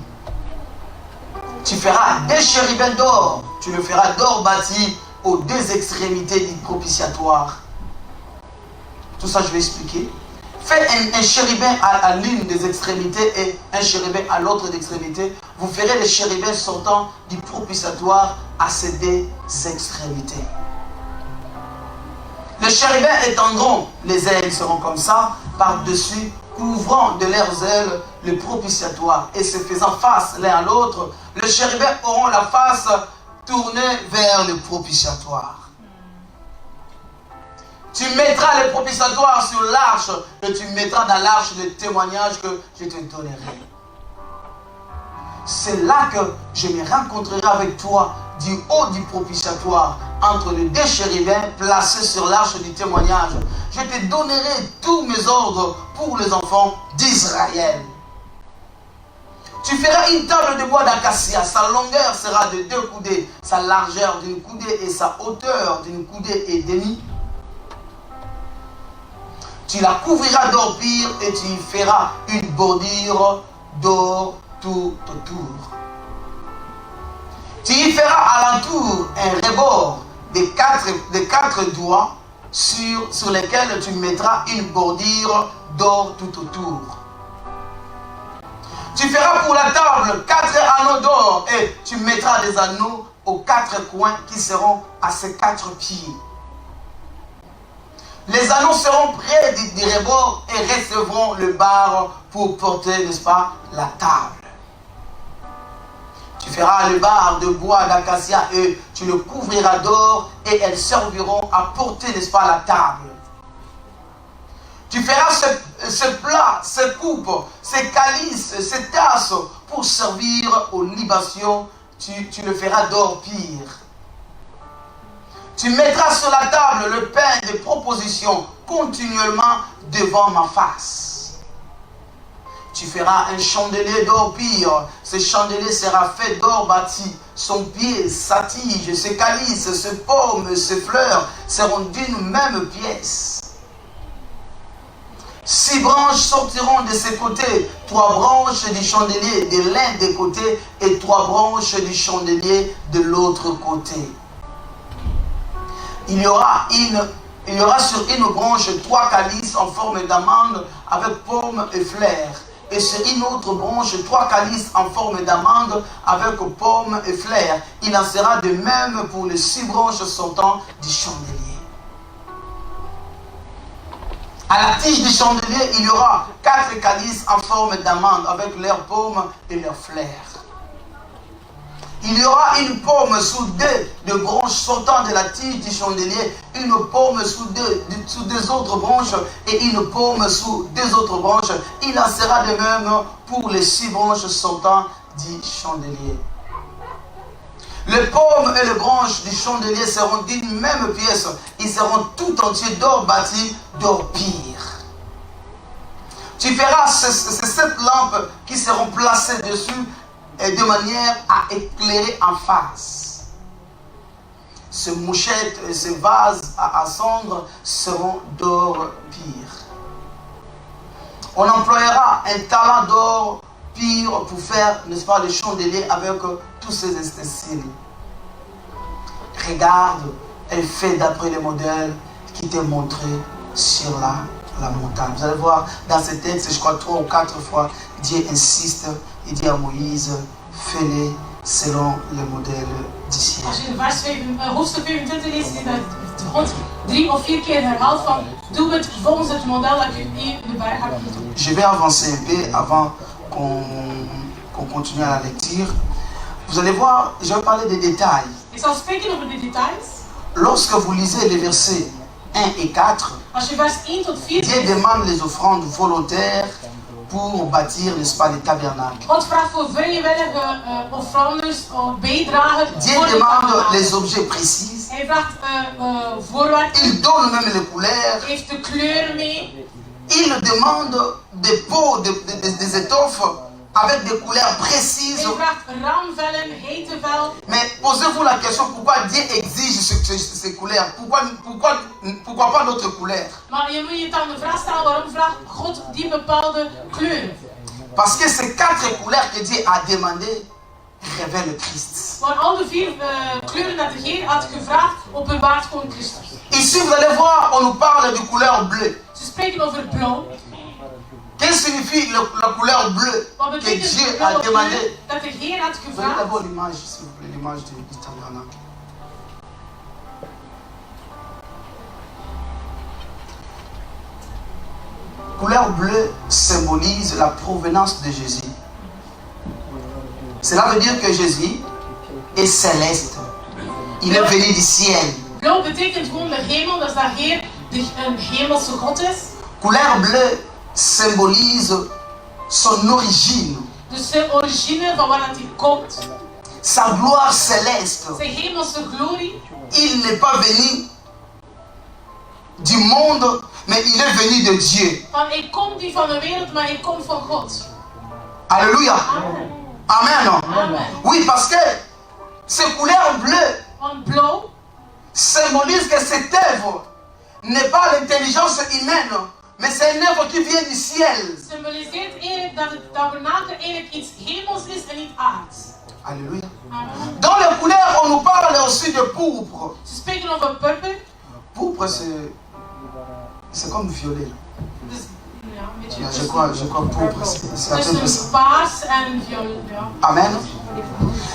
Tu feras 2 chérubins d'or. Tu le feras d'or bâti aux 2 extrémités du propitiatoire. Tout ça, je vais expliquer. Fais un chérubin à l'une des extrémités et un chérubin à l'autre extrémité. Vous ferez les chérubins sortant du propitiatoire à ces 2 extrémités. Les chérubins étendront, les ailes seront comme ça, par-dessus, couvrant de leurs ailes le propitiatoire et se faisant face l'un à l'autre. Les chérubins auront la face tournée vers le propitiatoire. Tu mettras le propitiatoire sur l'arche et tu mettras dans l'arche le témoignage que je te donnerai. C'est là que je me rencontrerai avec toi du haut du propitiatoire, entre les 2 chérubins placés sur l'arche du témoignage. Je te donnerai tous mes ordres pour les enfants d'Israël. Tu feras une table de bois d'acacia. Sa longueur sera de 2 coudées, sa largeur d'une coudée et sa hauteur d'une coudée et demie. Tu la couvriras d'or pire et tu y feras une bordure d'or tout autour. Tu y feras alentour un rebord de 4 doigts sur lesquels tu mettras une bordure d'or tout autour. Tu feras pour la table 4 anneaux d'or et tu mettras des anneaux aux 4 coins qui seront à ces 4 pieds. Les anneaux seront près du rebord et recevront le bar pour porter, n'est-ce pas, la table. Tu Tu feras les barres de bois d'acacia et tu le couvriras d'or et elles serviront à porter, n'est-ce pas, la table. Tu feras ce plat, ces coupes, ces calices, ces tasses pour servir aux libations. Tu le feras d'or pire. Tu mettras sur la table le pain des propositions continuellement devant ma face. Tu feras un chandelier d'or pire. Ce chandelier sera fait d'or bâti. Son pied, sa tige, ses calices, ses pommes, ses fleurs seront d'une même pièce. 6 branches sortiront de ses côtés, 3 branches du chandelier de l'un des côtés et 3 branches du chandelier de l'autre côté. Il y aura sur une branche 3 calices en forme d'amande avec pommes et fleurs. Et sur une autre branche 3 calices en forme d'amande avec pommes et fleurs. Il en sera de même pour les 6 branches sortant du chandelier. À la tige du chandelier, il y aura 4 calices en forme d'amande avec leurs pommes et leurs fleurs. Il y aura une pomme sous 2 branches sortant de la tige du chandelier, une pomme sous deux autres branches et une pomme sous 2 autres branches. Il en sera de même pour les 6 branches sortant du chandelier. Les pommes et les branches du chandelier seront d'une même pièce. Ils seront tout entiers d'or bâti, d'or pire. Tu feras ces 7 lampes qui seront placées dessus et de manière à éclairer en face. Ces mouchettes et ces vases à cendre seront d'or pire. On emploiera un talent d'or pire pour faire, n'est-ce pas, le chandelier avec tous ces ustensiles. Regarde et fais d'après les modèles qui t'est montré sur la montagne. Vous allez voir dans ce texte, je crois 3 ou 4 fois, Dieu insiste, il dit à Moïse, fais-les selon le modèle du ciel. Als je in hoofdstuk 25 leest, is dat God 3 of 4 keer herhaalt van, doe het volgens het model dat ik in de berg heb gedaan. Je vais avancer un peu avant qu'on continue à la lecture. Vous allez voir, je vais parler des détails. Ik zal spreken over de details. Lorsque vous lisez les versets 1 et 4, Als je vers 1 tot 4 Dieu demande les offrandes volontaires pour bâtir, n'est-ce pas, les tabernacles. God vraagt voor vrijwillige offrandes, bijdragen. Dieu demande les objets précis. Hij vraagt voorwerpen. Il donne même les couleurs. Hij heeft de kleuren mee. Il demande des pots, des étoffes avec des couleurs précises. Hij vraagt ramvellen, hete vel. Mais posez-vous la question, pourquoi Dieu exige ces couleurs? Pourquoi pas d'autres couleurs? Maar je moet je dan de vraag stellen, waarom vraagt God die bepaalde kleuren? Parce que ces 4 couleurs que Dieu a demandées révèlent le Christ. Want al de 4 kleuren dat de Heer had gevraagd, openbaart gewoon Christus. Ici, vous allez voir, on nous parle de couleur bleue. Ze spreken over blauw. Qu'est-ce que signifie la couleur bleue que Dieu a demandé? Dat de Heer had Vous voyez gevraagd. d'abord l'image, s'il vous plaît, l'image du tabernacle. Couleur bleue symbolise la provenance de Jésus. Cela veut dire que Jésus est céleste. Il est venu du ciel. Blauw betekent gewoon de hemel, dat is dat Heer een hemelse God is. Couleur bleue symbolise son origine. Dus de origine van waar hij komt. Sa gloire céleste. Zijn hemelse glorie. Il n'est pas venu du monde, mais il est venu de Dieu. Van hij komt niet van de wereld, maar hij komt van God. Alléluia. Amen. Amen. Amen. Oui, parce que ces couleurs bleues Want blauw symbolise que cette œuvre n'est pas l'intelligence humaine, mais c'est une œuvre qui vient du ciel. symboliseert eigenlijk dat het tabernakel eigenlijk iets hemels is en niet aards. Alléluia. Amen. Dans les couleurs, on nous parle aussi de pourpre. Ze spreken over purper. Pourpre, c'est comme violet. Dus, ja, een beetje Je crois pourpre, c'est un peu plus tussen ça. paars en violet. Ja. Amen.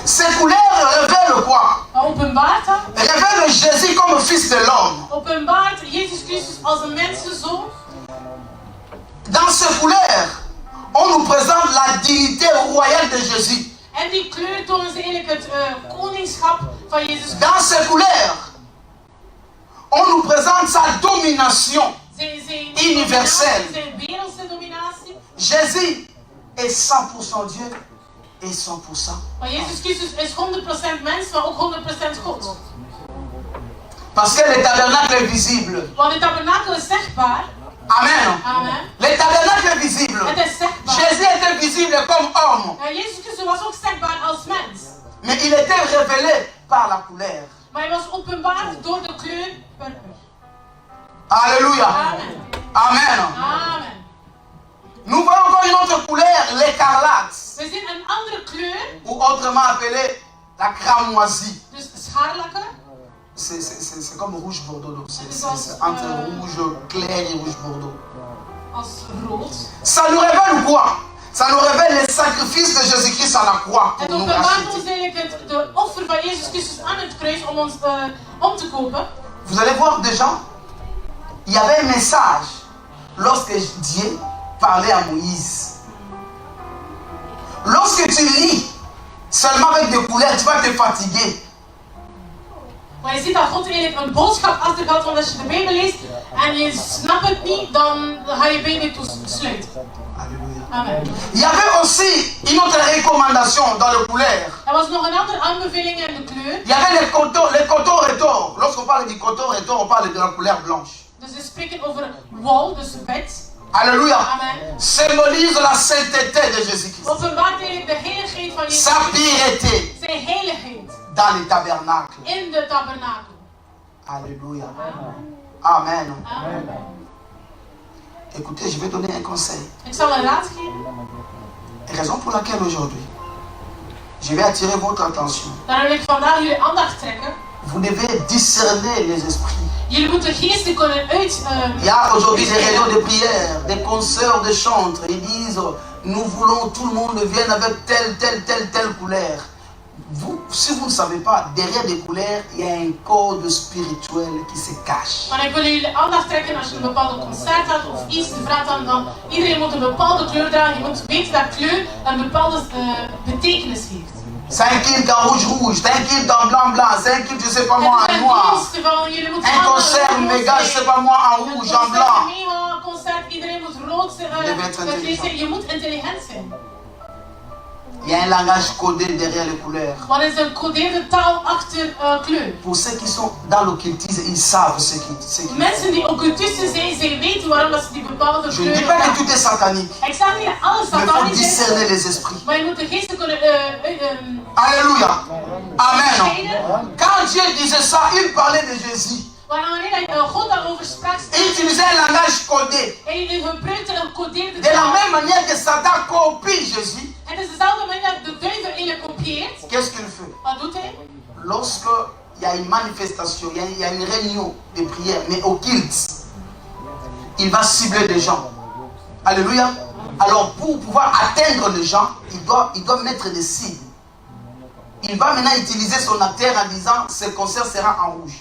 Ces couleurs révèlent quoi? Maar openbaart dat? Révèlent Jésus comme fils de l'homme. Openbaart Jezus Christus als een mensenzoon. Dans ces couleurs, on nous présente la dignité royale de Jésus. En die kleur tonen ze eigenlijk het koningschap van Jezus Christus. Dans ces couleurs, on nous présente sa domination universelle. Zijn wereldse dominatie. Jésus est 100% Dieu et 100%. Maar Jezus Christus is 100% mens, maar ook 100% God. Parce que le tabernacle est visible. Want het tabernakel is zichtbaar. Amen. Amen. Le tabernacle est visible. Het is zichtbaar. Jésus était visible comme homme. En Jezus Christus was ook zichtbaar als mens. Mais il était révélé par la couleur. Maar hij was openbaard door de kleur purper. Alléluia. Amen. Amen. Amen. Nous voyons encore une autre couleur, l'écarlate. We zien een andere kleur. Ou autrement appelée la cramoisie. Dus scharlaken. C'est comme rouge bordeaux. C'est entre rouge clair et rouge bordeaux. Als rood. Ça nous révèle quoi? Ça nous révèle le sacrifice de Jésus-Christ à la croix Het pour nous openbaart racheter. ons eigenlijk de offer van Jezus Christus aan het kruis om ons om te kopen. Vous allez voir déjà, il y avait un message lorsque Dieu parlait à Moïse. Lorsque tu lis seulement avec des couleurs, tu vas te fatiguer. Maar je ziet dat God eigenlijk een boodschap achterhaalt, want als je de Bijbel leest en je snapt het niet, dan ga je Bijbel toesluiten. Alléluia. Amen. Il y avait aussi une autre recommandation dans les couleurs. Er was nog een andere aanbeveling in de kleur. Il y avait les coton retors. Lorsqu'on parle du coton retors, on parle de la couleur blanche. Dus we spreken over wol, dus wit. Alléluia. Amen. Symbolise la sainteté de Jésus-Christ. Openbaart eigenlijk de heiligheid van Jezus Sa Christus. pureté Zijn heiligheid dans les tabernacles. in de tabernakel. Alléluia. Amen. Amen. Amen. Écoutez, je vais donner un conseil. Ik zal een raad geven. Raison pour laquelle aujourd'hui, je vais attirer votre attention. Daarom wil ik vandaag jullie aandacht trekken. Vous devez discerner les esprits. Jullie moeten geesten kunnen uit... Il y a aujourd'hui des réunions de prière, des concerts de chantres. Ils disent, nous voulons tout le monde vienne avec telle couleur. Vous, si vous ne savez pas, derrière les couleurs, il y a un code spirituel qui se cache. Maar ik wil jullie aandacht trekken als je een bepaalde concert had of iets. De vraag dan iedereen moet een bepaalde kleur dragen. Je moet weten dat kleur een bepaalde betekenis heeft. 5 kilt en rouge, 5 kilt en blanc, 5 kilt, je sais pas moi, en noir. Un concert méga, je sais pas moi, en rouge, en blanc. Een concert, iedereen moet rood zijn. Je moet intelligent zijn. Il y a un langage codé derrière les couleurs. Want er is een codeerde taal achter kleur. Pour ceux qui sont dans l'occultisme, ils savent ce qui. Mensen die occultisten zijn, zij weten waarom dat ze die bepaalde Je ne dis kleur pas que hebben. tout est satanique. Ik zeg niet dat alles Mais il faut satanisch is, discerner les esprits. maar je moet de geesten kunnen Alléluia. Amen. scheiden. Quand Dieu disait ça, il parlait de Jésus. Wanneer God daarover sprak, Il utilisait un langage codé. hij gebruikte een codeerde De la taal. même manière que Satan copie Jésus, Het is dezelfde manier dat de duivel eigenlijk kopieert. qu'est-ce qu'il fait? Wat doet hij? Lorsque il y a une manifestation, il y a une réunion de prière, mais occulte, il va cibler des gens. Alléluia. Alors pour pouvoir atteindre les gens, il doit mettre des cibles. Il va maintenant utiliser son acteur en disant ce concert sera en rouge.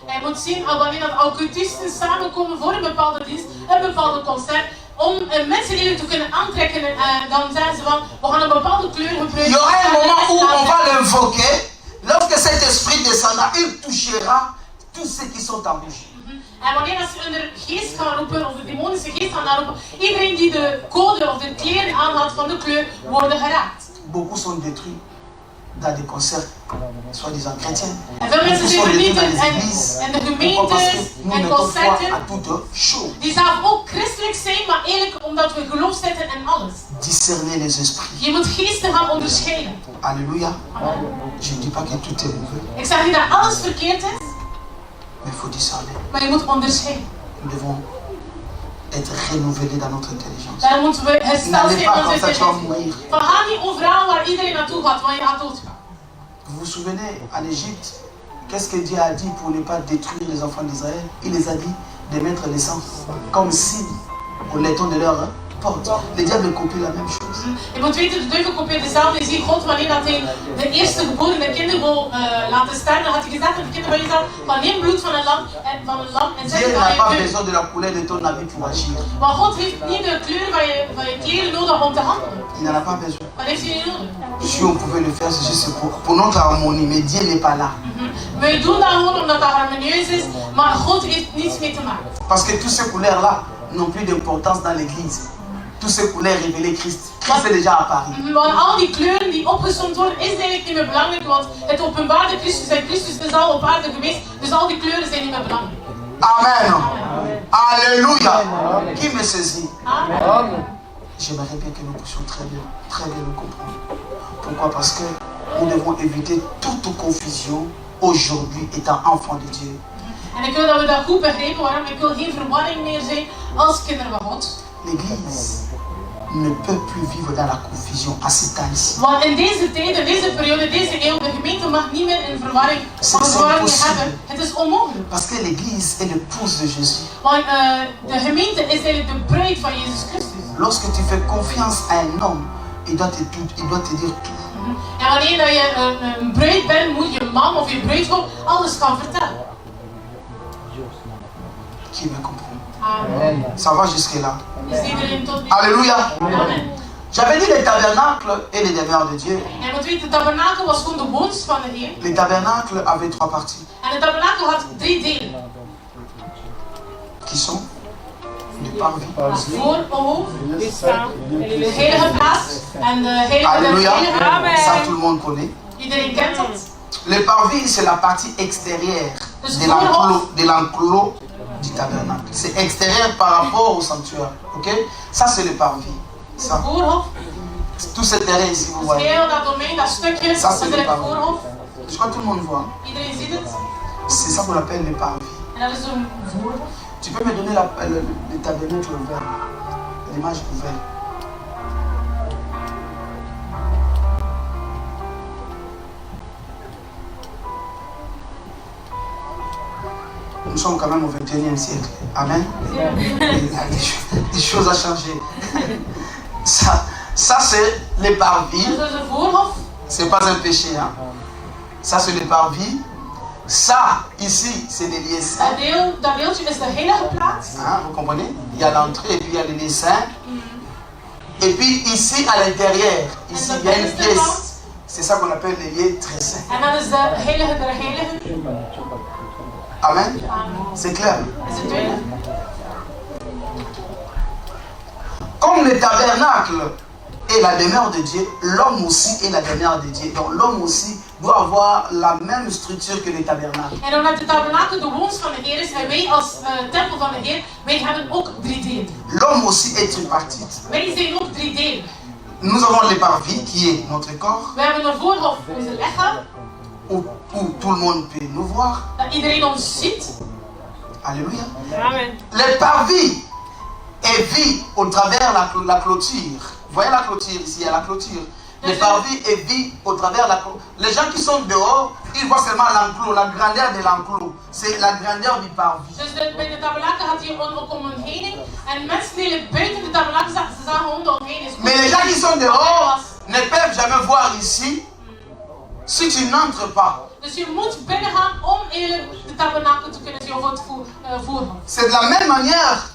Hij moet zien wanneer dat occultisten samenkomen voor een bepaalde dienst, een bepaalde concert, om mensen die te kunnen aantrekken. Dan zeggen ze van, we gaan een bepaalde kleur gebruiken. Il y aura un moment où on va l'invoquer. Lorsque cet esprit descendra, il touchera tous ceux qui sont en rouge. En wanneer ze een geest gaan roepen, of de demonische geest gaan roepen, iedereen die de code of de kleren aanhad van de kleur, worden geraakt. Beaucoup sont détruits dans des concerts, soi-disant chrétiens. En veel mensen zijn vernietigd en de gemeentes en concerten, à toute chose. die zouden ook christelijk zijn, maar eigenlijk omdat we geloof zetten in alles. Discerner les esprits. Je moet geesten gaan onderscheiden. Alléluia. Amen. Je ne dis pas que tout est mauvais, Ik zeg niet dat alles verkeerd is, mais il faut discerner. maar je moet onderscheiden. Nous devons être renouvelés dans notre intelligence. Daar moeten we hersteld N'allez zijn pas in comme onze ça, tu vas intelligentie. mourir. Van ga niet overal waar iedereen naartoe gaat, want je gaat doodgaan. Vous vous souvenez, en Égypte, qu'est-ce que Dieu a dit pour ne pas détruire les enfants d'Israël? Il les a dit de mettre les sang comme signe au laiton de leur porte. Le diable copie la même chose. Je moet weten, de duivel kopieert dezelfde. Je ziet God wanneer dat hij de eerste geboren kinderen wil laten sterven. Dan had hij gezegd aan de kinderen van Israël, van neem bloed van een lam en zet Dieu het n'a aan pas je besoin de la couleur de ton habit pour agir. Maar God heeft niet de kleur van je kleren nodig om te handelen. Il n'en a pas besoin. Dat heeft hij niet nodig. Si on pouvait le faire, c'est juste pour notre harmonie, mais Dieu n'est pas là. Wij doen dat gewoon omdat dat harmonieus is, maar God heeft niets mee te maken. Parce que toutes ces couleurs-là n'ont plus d'importance dans l'église. Toutes ces couleurs révèlent Christ. Christ est déjà apparu. Maar al die kleuren die opgezomd worden, is eigenlijk niet meer belangrijk, want het openbaarde Christus en Christus is al op aarde geweest, dus al die kleuren zijn niet meer belangrijk. Amen. Alléluia. Qui me saisit? Amen. J'aimerais bien que nous puissions très bien le comprendre. Pourquoi? Parce que nous devons éviter toute confusion aujourd'hui étant enfant de Dieu. En ik wil dat we dat goed begrijpen, waarom ik wil geen verwarring meer zijn als kinderen van God. L'église ne peut plus vivre dans la confusion à ce temps-ci. Want in deze tijd, in deze periode, deze eeuw, de gemeente mag niet meer in verwarring hebben. Het is onmogelijk. Parce que l'église est l'épouse de Jésus. Want de gemeente is eigenlijk de bruid van Jezus Christus. Lorsque tu fais confiance à un homme, il doit te dire tout. En wanneer je een bruid bent, moet je man of je bruidschap alles gaan vertellen. Qui me comprend? Amen. Ça va jusque-là. Alléluia. J'avais dit les tabernacles et les demeures de Dieu. En wat weet, de tabernakel was gewoon de woonst van de Heer. Les tabernacles avaient 3 parties. En de tabernakel had 3 delen. Qui sont le parvis. Het voorhoofd, de heilige plaats en de heilige. Alléluia. Amen. Ça tout le monde connaît. Iedereen kent dat. Le parvis, c'est la partie extérieure de l'enclos du tabernacle. C'est extérieur par rapport au sanctuaire. Ok? Ça, c'est le parvis. Ça. Tout ce terrain ici, vous voyez. Ça, c'est le parvis. Je crois que tout le monde voit. C'est ça qu'on appelle le parvis. Tu peux me donner le tabernacle ouvert, l'image ouverte. Nous sommes quand même au 21e siècle. Amen. Des choses à changer. Ça c'est le parvis. C'est pas un péché. Hein? Ça, c'est le parvis. Ça, ici, c'est les lieux saints. Hein, vous comprenez? Il y a l'entrée et puis il y a les lieux saints. Et puis ici, à l'intérieur, ici, il y a une pièce. C'est ça qu'on appelle les lieux très saints. Amen. C'est clair. Comme le tabernacle est la demeure de Dieu, l'homme aussi est la demeure de Dieu. Donc l'homme aussi doit avoir la même structure que le tabernacle. En omdat de tabernakel de woonst van de Heer is en wij als tempel van de Heer, wij hebben ook 3 delen. L'homme aussi est tripartite. Wij zijn ook 3 delen. Nous avons le parvis qui est notre corps. We hebben een voorhoofd, onze lichaam. Où tout le monde peut nous voir. Dat iedereen ons ziet. Alléluia. Amen. Le parvis est vu au travers la clôture. Vous voyez la clôture ici, il y a la clôture. Le parvis est vu au travers la clôture. Les gens qui sont dehors, ils voient seulement l'enclos, la grandeur de l'enclos. C'est la grandeur du parvis. Dus bij de tabernakel had hij ook om een omheining. En mensen die buiten de tabernakel zagen, ze zagen gewoon de omheining. Mais les gens qui sont dehors ne peuvent jamais voir ici si tu n'entres pas. Dus je moet binnen gaan om eerlijk de tabernakel te kunnen zien of het voeren. C'est de la même manière.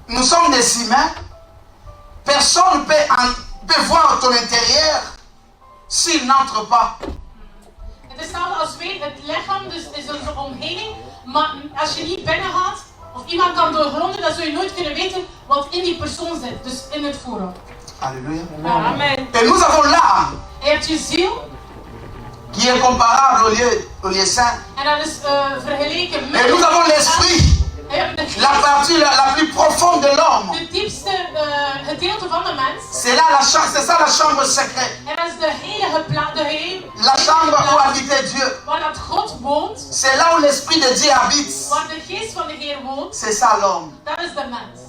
Nous sommes des humains. Personne peut voir ton intérieur s'il n'entre pas. Het is hetzelfde als wij, het lichaam dus is onze omheining, maar als je niet binnen gaat, of iemand kan doorgronden, dan zul je nooit kunnen weten wat in die persoon zit, dus in het voorhoofd. Alléluia. Amen. Et nous avons l'âme. En je hebt je ziel. Qui est comparable au lieu saint. En dat is vergeleken met. Et nous avons l'esprit. La partie la plus profonde de l'homme. De diepste gedeelte van de mens. C'est là c'est ça la chambre secrète. En dat is de heilige plaats, la chambre où habite Dieu. Waar dat God woont. C'est là où l'esprit de Dieu habite. Waar de geest van de Heer woont. C'est ça l'homme. Dat is de mens.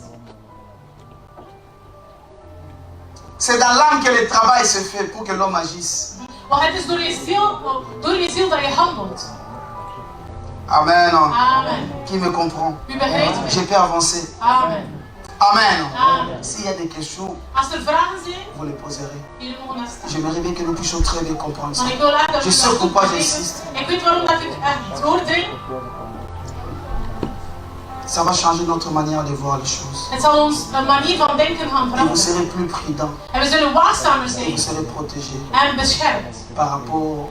C'est dans l'âme que le travail se fait pour que l'homme agisse. Want het is door je ziel dat je handelt. Amen. Amen. Qui me comprend? U begrijpt me. Je peux avancer. Amen. Amen. Amen. S'il y a des questions, Als er vragen zijn, vous les poserez. jullie mogen daar staan. J'aimerais bien que nous puissions très bien comprendre ça. Want ik wil echt dat Je we sais dat goed pourquoi begrijpen. j'insiste. Ik weet waarom dat ik echt doordring. Ça va changer notre manière de voir les choses. Het zal ons een manier van denken gaan Et vous veranderen. serez plus prudents. En we zullen waakzamer Et zijn vous serez protégés en beschermd. par rapport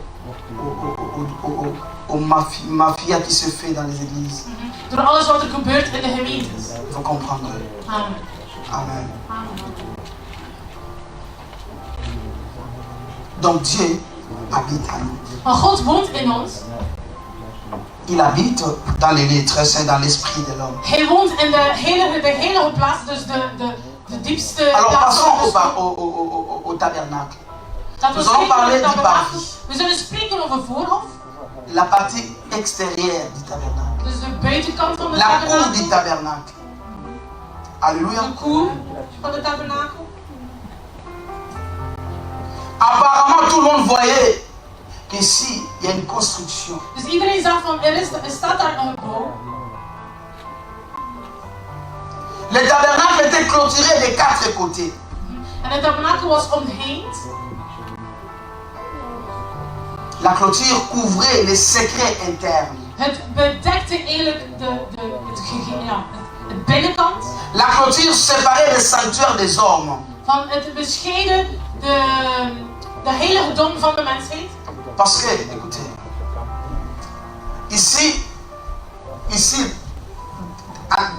aux mafias qui se fait dans les églises. Door alles wat er gebeurt in de gemeentes. Vous comprendrez. Amen. Amen. Amen. Donc Dieu habite en nous. Maar God woont in ons. Il habite dans les lieux très saints, dans l'esprit de l'homme. Hij woont in de heilige plaats, dus de diepste Alors plaats van passons ons. au tabernacle. Dat we Nous allons spreken parler over du tabernakel. parvis. We zullen spreken over voorhof. La partie extérieure du tabernacle. Dus de buitenkant van de La cour tabernakel. du tabernacle. Alléluia. De koer van de tabernakel. Apparemment, tout le monde voyait qu'ici, il y a une construction. Dus iedereen zag van, er staat daar een gebouw. Le tabernacle était clôturé des 4 côtés. En het tabernakel was omheind. La clôture couvrait les secrets internes. Het bedekte eigenlijk het binnenkant. La clôture séparait le sanctuaire des hommes. Van het bescheiden de heiligdom van de mensheid. Parce que, écoutez, ici,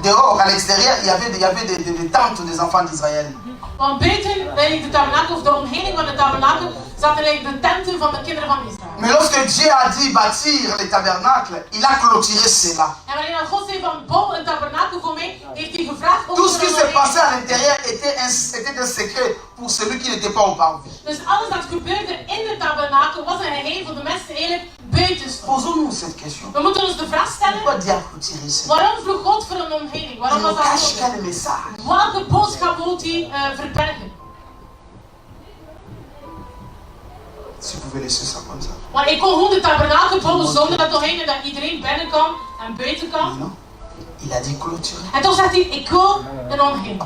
dehors, à l'extérieur, il y avait des tentes des enfants d'Israël. Want buiten de tabernakel of de omheining van de tabernakel zaten eigenlijk de tenten van de kinderen van Israël. Mais lorsque Dieu a dit bâtir le tabernacle, il a clôturé cela. En wanneer God zei van bouw een tabernakel voor mij, heeft hij gevraagd Tout ce qui se passait à l'intérieur était un secret pour celui qui n'était pas au parvis. Dus alles dat gebeurde in de tabernakel was een geheim voor de mensen eigenlijk buiten stonden. Posons-nous cette question. We moeten ons de vraag stellen, Pourquoi Dieu a clôturé cela? waarom vroeg God voor een omheining? Il Waarom was nous dat cache God? quel message? Welke boodschap wil hij verbergen? Si vous pouvez laisser ça comme ça. Maar ik kon gewoon de tabernakel bouwen zonder dat omheining, dat iedereen binnen kan en buiten kan. Non. Il a dit clôturer. En toen zegt hij, ik wil een omheining.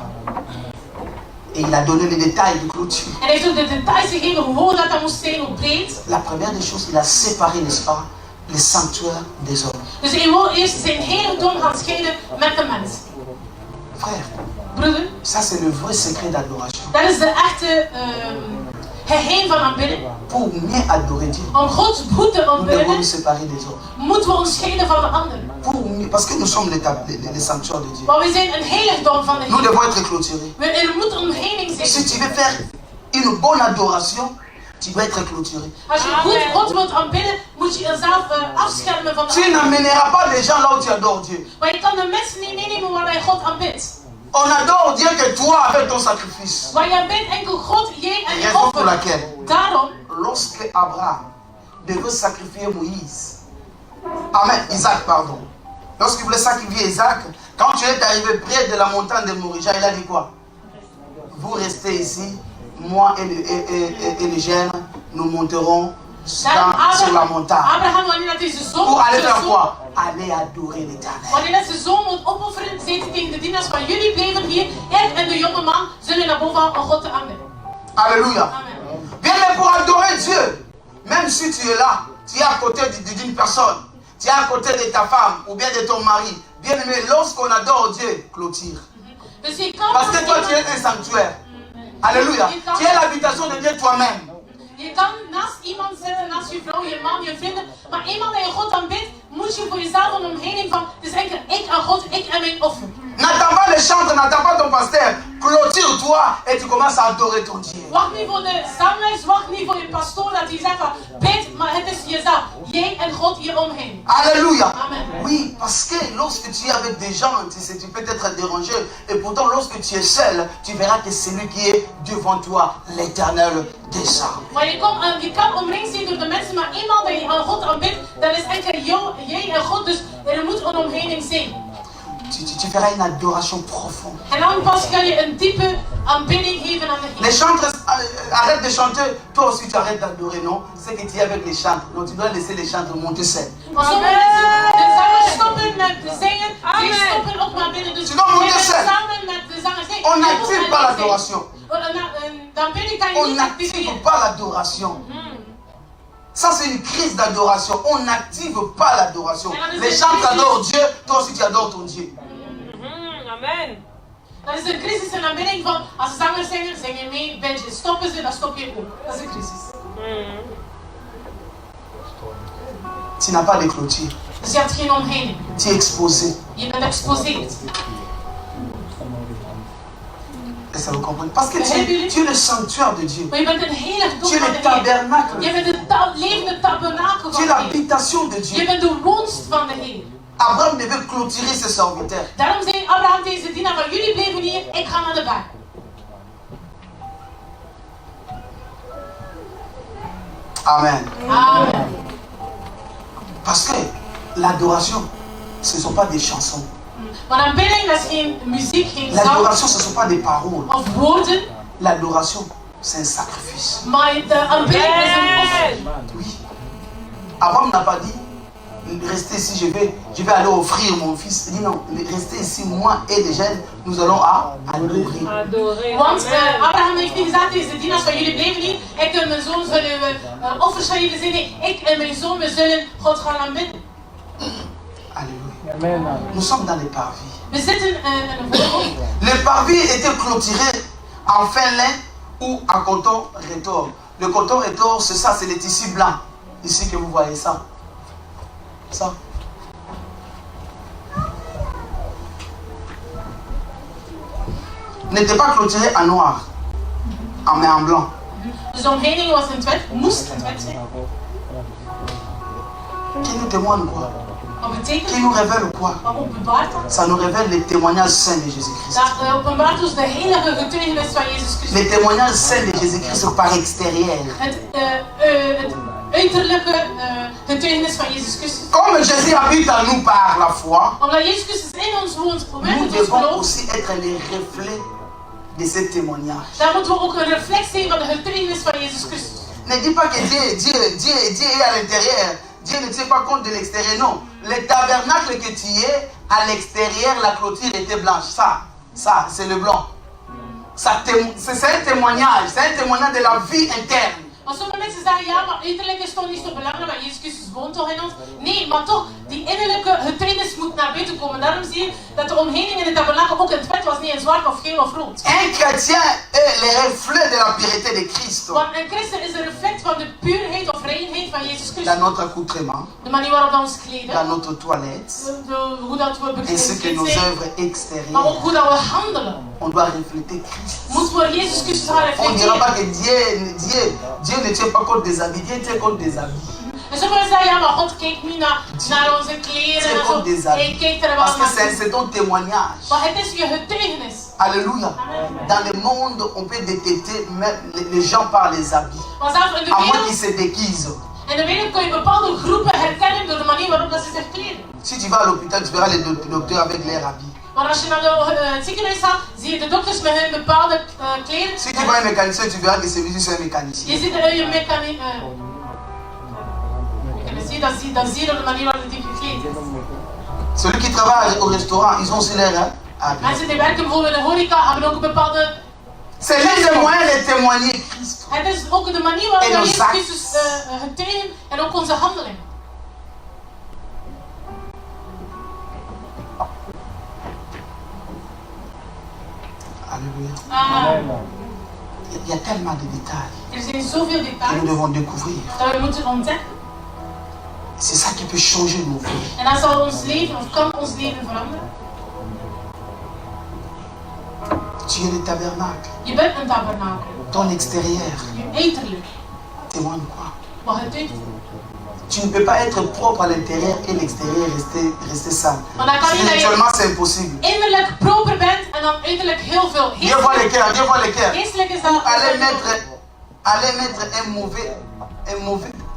Et il a donné les détails de clôture. En hij heeft ook de details gegeven hoe dat dat moest zijn, hoe breed. La première des choses, il a séparé, n'est-ce pas, les sanctuaires des hommes. Dus hij wil eerst zijn heiligdom gaan scheiden met de mens. Frère, Broeder, ça c'est le vrai secret d'adoration. dat is de echte geheim van aanbidding. Pour mieux adorer Dieu, Om God goed te nous devons nous aanbidden, séparer des hommes. moeten we ons scheiden van de anderen. Parce que nous sommes les sanctuaires de Dieu. Want we zijn een heiligdom van de Nous Heer. devons être clôturés. Er moet omheining Si zijn. tu veux faire une bonne adoration, tu dois être clôturé. Als je goed God wilt aanbidden, moet je jezelf afschermen van de Tu anderen. n'amèneras pas les gens là où tu adores Dieu. Maar je kan de mensen niet meenemen waar hij God aanbidt. On adore Dieu que toi avec ton sacrifice. Maar je aanbidt enkel God, jij en je Raison pour offer. laquelle, Daarom, lorsque Abraham devait sacrifier Moïse, Amen, Isaac, pardon. Lorsqu'il voulait sacrifier Isaac, quand tu es arrivé près de la montagne de Morija, il a dit quoi? Vous restez ici, moi et les jeunes, nous monterons sur la montagne. Abraham, wanneer dat hij zijn zoon Pour aller faire zijn zoon- quoi? Aller adorer l'Éternel. wanneer dat zijn zoon moet opofferen, zei hij tegen de dienaars van jullie blijven hier, ik en de jonge man zullen naar boven om God te aanbidden. Alléluia. Amen. Bien, mais pour adorer Dieu, même si tu es là, tu es à côté d'une personne, tu es à côté de ta femme ou bien de ton mari, bien aimé, lorsqu'on adore Dieu, clôture. Dus je kan Parce als que toi, tu es iemand- un sanctuaire. Alléluia. Tu es l'habitation de Dieu toi-même. Je kan naast iemand zitten, naast je vrouw, je man, je vrienden, maar eenmaal dat je God aanbidt, moet je voor jezelf een omheining van, het is enkel ik aan God, ik en mijn offer. N'attends pas les chantres, n'attends pas ton pasteur. Clôture-toi et tu commences à adorer ton Dieu. Wacht niet voor de zangers, wacht niet voor je pastoor dat hij zegt van, bid, maar het is jezelf. Jij en God je omheen. Alléluia. Amen. Oui, parce que lorsque tu es avec des gens, tu peux être dérangé. Et pourtant, lorsque tu es seul, tu verras que celui qui est devant toi, l'Éternel des armées. Maar je kan omringd zijn door de mensen, maar eenmaal dat je aan God aanbidt, dan is enkel jij en God, dus er moet een omheining zijn. Tu verras une adoration profonde. En dan pas kan je een diepe aanbidding geven aan de Heer. Les chantres, arrête de chanter, toi aussi tu arrêtes d'adorer, non? C'est que tu es avec les chantres, donc tu dois laisser les chantres monter seul. Maar sommige mensen, de zangers stoppen met zingen, die stoppen ook maar binnen. Dus Tu dois monter jij bent seul. samen met de zangers On n'active pas l'adoration. On n'active pas l'adoration. Ça, c'est une crise d'adoration. On n'active pas l'adoration. Les gens adorent Dieu, toi aussi tu adores ton Dieu. Amen. Dat is een crisis in aanbidding van, als ze zangers zingen, zing je mee, bandje. Stoppen ze, dan stop je ook. Dat is een crisis. Tu n'as pas de clôture. Dus je hebt geen omheining. Tu es exposé. Je bent exposeerd. Est-ce que vous comprenez? Parce que tu es le sanctuaire de Dieu. Maar je bent een heilig doel Tu es van le de Heer. tabernacle. Je bent de levende tabernakel Tu van es de Heer. l'habitation de Je Dieu. bent de woonst van de Heer. Abraham devait clôturer ses serviteurs. Daarom zei Abraham deze dienaar van jullie blijven hier, ik ga naar de berg. Amen. Amen. Parce que l'adoration, ce ne sont pas des chansons. Maar aanbidding, dat is geen muziek, geen zang L'adoration, ce ne sont pas des paroles. of woorden. L'adoration, c'est un sacrifice. Maar de aanbidding is een offer. Oui. Abraham n'a pas dit, restez ici, je vais aller offrir mon fils. Il dit non, restez ici, moi et les jeunes, nous allons adorer. Want Abraham heeft niet gezegd, deze dienaars van jullie blijven hier. Ik en mijn zoon zullen offers van jullie zijn. Nee, ik en mijn zoon, we zullen God gaan aanbidden. Alléluia. Nous sommes dans les parvis. We zitten in een voorhoofd. Les parvis étaient clôturés en fin lin ou en coton rétort. Le coton rétort, c'est ça, c'est les tissus blancs. Ici que vous voyez ça. Ça. N'était pas clôturé en noir, mais en blanc. Dus de omheining was in het wit, moest in het wit zijn. Qui nous témoigne quoi? Wat betekent Qui nous révèle quoi? wat openbaart dat? Ça nous révèle les témoignages saints de Jésus-Christ. Dat openbaart ons de heilige getuigenis van Jezus Christus. Les témoignages saints de Jésus-Christ par extérieur. Het uiterlijke getuigenis van Jezus Christus. Comme Jésus habite en nous par la foi, Omdat Jezus Christus in ons woont, nous met ons devons geloof, aussi être les reflets de ces témoignages. daar moeten we ook een reflectie van de getuigenis van Jezus Christus. Ne dis pas que Dieu est à l'intérieur. Dieu ne tient pas compte de l'extérieur. Non. Le tabernacle que tu es, à l'extérieur, la clôture était blanche. Ça, c'est le blanc. C'est un témoignage. C'est un témoignage de la vie interne. Maar sommige mensen zeggen, ja, maar uiterlijk is toch niet zo belangrijk, maar Jezus Christus woont toch in ons? Nee, maar toch, die innerlijke getuigenis moet naar buiten komen. Daarom zie je dat de omheining in het tabernakel ook in het wit was, niet in zwart of geel of rood. Un chrétien est le reflet de la pureté de Christ. Want een christen is een reflect van de puurheid of reinheid van Jezus Christus. Dans notre accoutrement, De manier waarop we ons kleden, dans notre toilette, hoe dat we ainsi que nos bekleed zijn, œuvres maar extérieures. ook hoe dat we handelen. On doit refléter Christ. Moeten we Jezus Christus gaan On ne dira pas reflecteren. que Dieu ne tient pas compte des habits, Dieu tient compte des habits. En sommigen zeggen, ja, maar God kijkt niet naar onze kleren Tient en compte des zo. Hij habits. kijkt er wel Parce que naar. c'est ton témoignage. Maar het is je getuigenis. Alléluia. Dans le monde, on peut détecter même les gens par les habits. Maar zelfs in de À moins qu'ils wereld, se déguisent. in de wereld kun je bepaalde groepen herkennen door de manier waarop dat ze zich kleden. Si tu vas à l'hôpital, tu verras les docteurs avec leurs habits. Maar als je naar het ziekenhuis gaat, zie je de dokters met hun bepaalde kleren. Si tu vois un mécanicien, tu verras que celui-ci c'est un mécanicien. Je ziet je mechanici, dan zie je de manier waarop die gekleed is. Celui qui travaille au restaurant, ils ont aussi leurs habits. Mensen die werken bijvoorbeeld in de horeca hebben ook een bepaalde... C'est l'un des moyens de témoigner Christ. Het is ook de manier waarop En we ons Jezus acts. Christus getuigen en ook onze handeling. Alléluia. Il y a tellement de détails Er zijn zoveel que nous details devons découvrir. dat we moeten ontdekken. C'est ça qui peut changer nos vies. En dat zal ons leven, of kan ons leven veranderen. Tu es le tabernacle. Je bent een tabernakel. Ton extérieur Je uiterlijk. témoigne quoi? Wat getuigt. Tu ne peux pas être propre à l'intérieur et l'extérieur rester sale. Maar dan kan je dat Spirituellement, c'est impossible. je innerlijk proper bent en dan uiterlijk heel veel. Dieu voit les cœurs, Dieu voit les cœurs. Geestelijk is dat... Allez mettre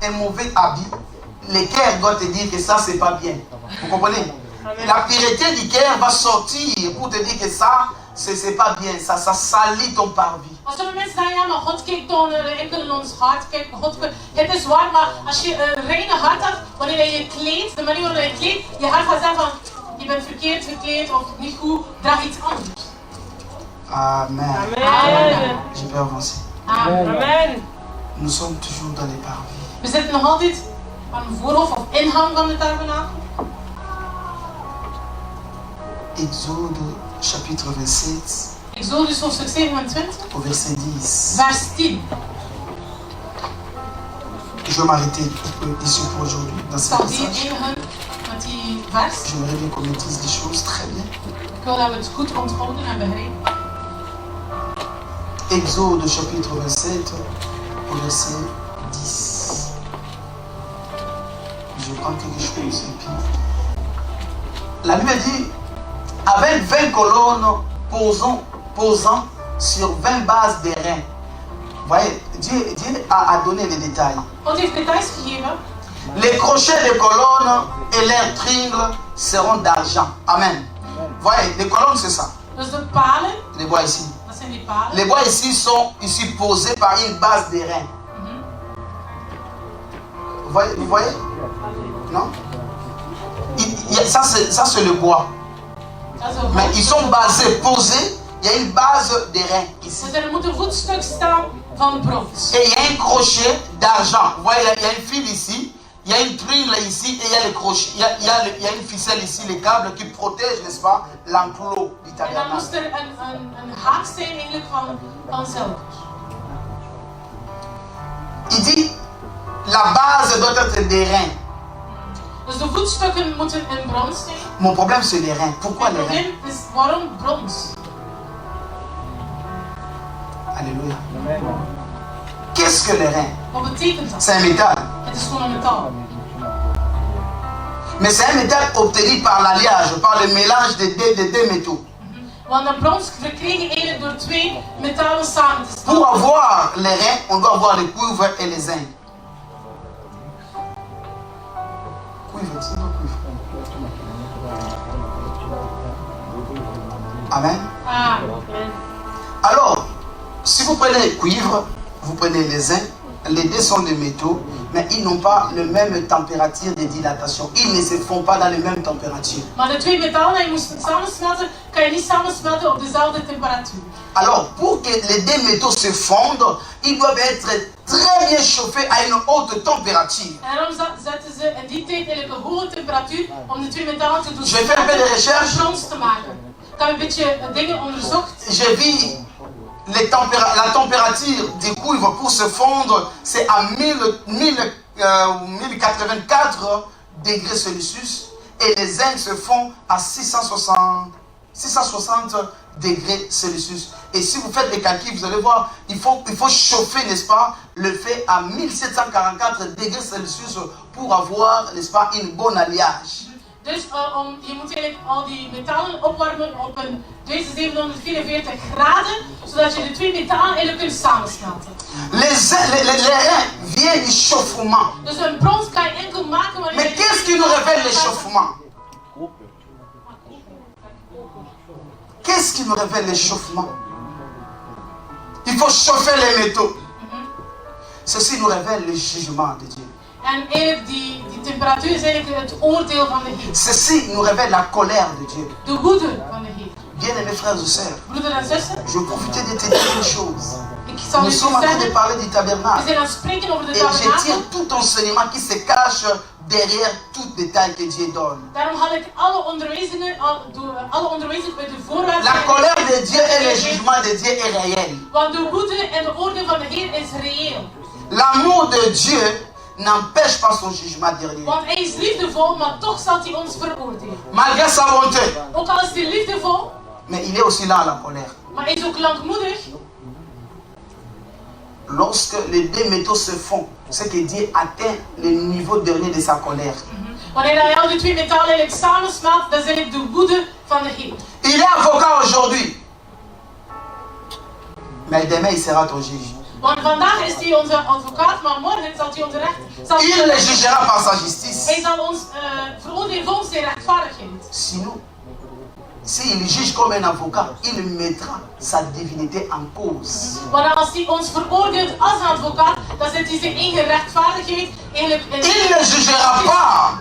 un mauvais habit. Le cœur doit te dire que ça, c'est pas bien. Vous comprenez? La pureté du cœur va sortir pour te dire que ça, c'est pas bien. Ça salit ton parvis. Als sommige mensen zeggen, ja, maar God kijkt dan enkel in ons hart. Kijk, het is waar, maar als je een reine hart hebt, wanneer je kleedt, de manier waarop je kleedt, je hart gaat zeggen van, je bent verkeerd gekleed of niet goed, draag iets anders. Amen. Amen. Je vais avancer. Amen. Nous sommes toujours dans les parvis. We zitten nog altijd aan de voorhof of ingang van de tabernakel. Exode chapitre 27, Exodus hoofdstuk 27, au verset 10. vers 10. Je vais m'arrêter ici pour aujourd'hui dans Ik ce zal hier passage. eindigen met die vers. J'aimerais bien qu'on maîtrise les choses très bien. Ik wil dat we het goed onthouden en begrijpen. Exode chapitre 27, au verset 10. Je prends quelque chose et puis... La Bible dit, avec 20 colonnes posant sur 20 bases d'airain. Vous voyez, Dieu a donné les détails. God heeft details gegeven. Les crochets des colonnes et leurs tringles seront d'argent. Amen. Vous voyez, les colonnes c'est ça. Dus de palen, Les bois ici. dat zijn die palen. Les bois ici sont ici posés par une base d'airain. Vous voyez? Non? Ça c'est le bois. Dat is een Mais ils sont voetstuk. basés, posés. Il y a une base d'airain ici. Dus er moet een voetstuk staan van brons. Et il y a un crochet d'argent. Vous voyez, il y a une fil ici. Il y a une tringle ici et il y a le crochet. Il y a une ficelle ici, les câbles qui protègent, n'est-ce pas, l'enclos du En dan tabernacle. moest er een haak zijn eigenlijk van zilver. Il dit, la base doit être d'airain. Dus de voetstukken moeten in brons zijn. Mon problème c'est l'airain. Pourquoi Het l'airain? probleem is waarom brons? Alléluia. Qu'est-ce que l'airain? Wat betekent dat? C'est un métal. Het is gewoon een metaal. Mais c'est un métal obtenu par l'alliage, par le mélange de deux métaux. Want een brons verkreeg je eigenlijk door twee metalen samen te Pour stellen. avoir l'airain, on doit avoir le cuivre et les zinc. Cuivre, c'est pas cuivre. Amen. Ah, Alors, si vous prenez le cuivre, vous prenez les zinc, les deux sont des métaux, mais ils n'ont pas la même température de dilatation. Ils ne se font pas dans les mêmes températures. maar de twee metalen die je moest samensmelten, kan je niet samensmelten op dezelfde temperatuur. Alors, pour que les deux métaux se fondent, ils doivent être très bien chauffés à une haute température. En daarom zetten ze in die tijd eigenlijk een hoge temperatuur om de twee metalen te doen Je vais faire un peu de recherche. brons te maken. Ik heb een beetje dingen onderzocht. J'ai vu la température du cuivre pour se fondre, c'est à 1084 degrés Celsius et les zinc se font à 660 degrés Celsius. Et si vous faites les calculs, vous allez voir, il faut chauffer, n'est-ce pas, le fait à 1744 degrés Celsius pour avoir, n'est-ce pas, une bonne alliage. Dus je moet eigenlijk al die metalen opwarmen op een 1744 graden, zodat je de twee metalen eigenlijk kunt samensmelten. L'airain vient du chauffement. Dus een brons kan je enkel maken wanneer Mais qu'est-ce qui nous révèle le chauffement? Qu'est-ce qui nous révèle le chauffement? Il faut chauffer les métaux. Ceci nous révèle le jugement de Dieu. En eigenlijk die temperatuur is eigenlijk het oordeel van de Heer. Ceci nous révèle la colère de Dieu. De woede van de Heer. Bien-aimés frères et sœurs, Broeder en zussen, je profitais de te dire une chose. ik zal Nous u sommes en train de zeggen, parler du we tabernacle. zijn aan het spreken over de Et je tire tabernakel. tout enseignement qui se cache derrière tout détail que Dieu donne. Daarom haal ik alle onderwijzingen uit de voorwaarden. La colère de Dieu et le jugement de Dieu est réel. Want de woede en de oordeel van de Heer is reëel. L'amour de Dieu n'empêche pas son jugement dernier. Want hij is liefdevol, maar toch zal hij ons veroordelen. Malgré sa bonté. Ook al is hij liefdevol, Mais il est aussi là à la colère. maar hij is ook langmoedig. Lorsque les deux métaux se font, c'est que Dieu atteint le niveau dernier de sa colère. Wanneer hij al die twee metalen eigenlijk samensmelt, dat is eigenlijk de woede van de Heer. Il est avocat aujourd'hui. Mais demain, il sera ton juge. Want vandaag is hij onze advocaat, maar morgen zal hij onze recht. Il le jugera par sa justice. Hij zal ons veroordelen volgens zijn rechtvaardigheid. Sinon, s'il juge comme un avocat, il mettra sa divinité en cause. Maar als hij ons veroordeelt als een advocaat, dan zet hij zijn eigen rechtvaardigheid eigenlijk in. Il ne jugera pas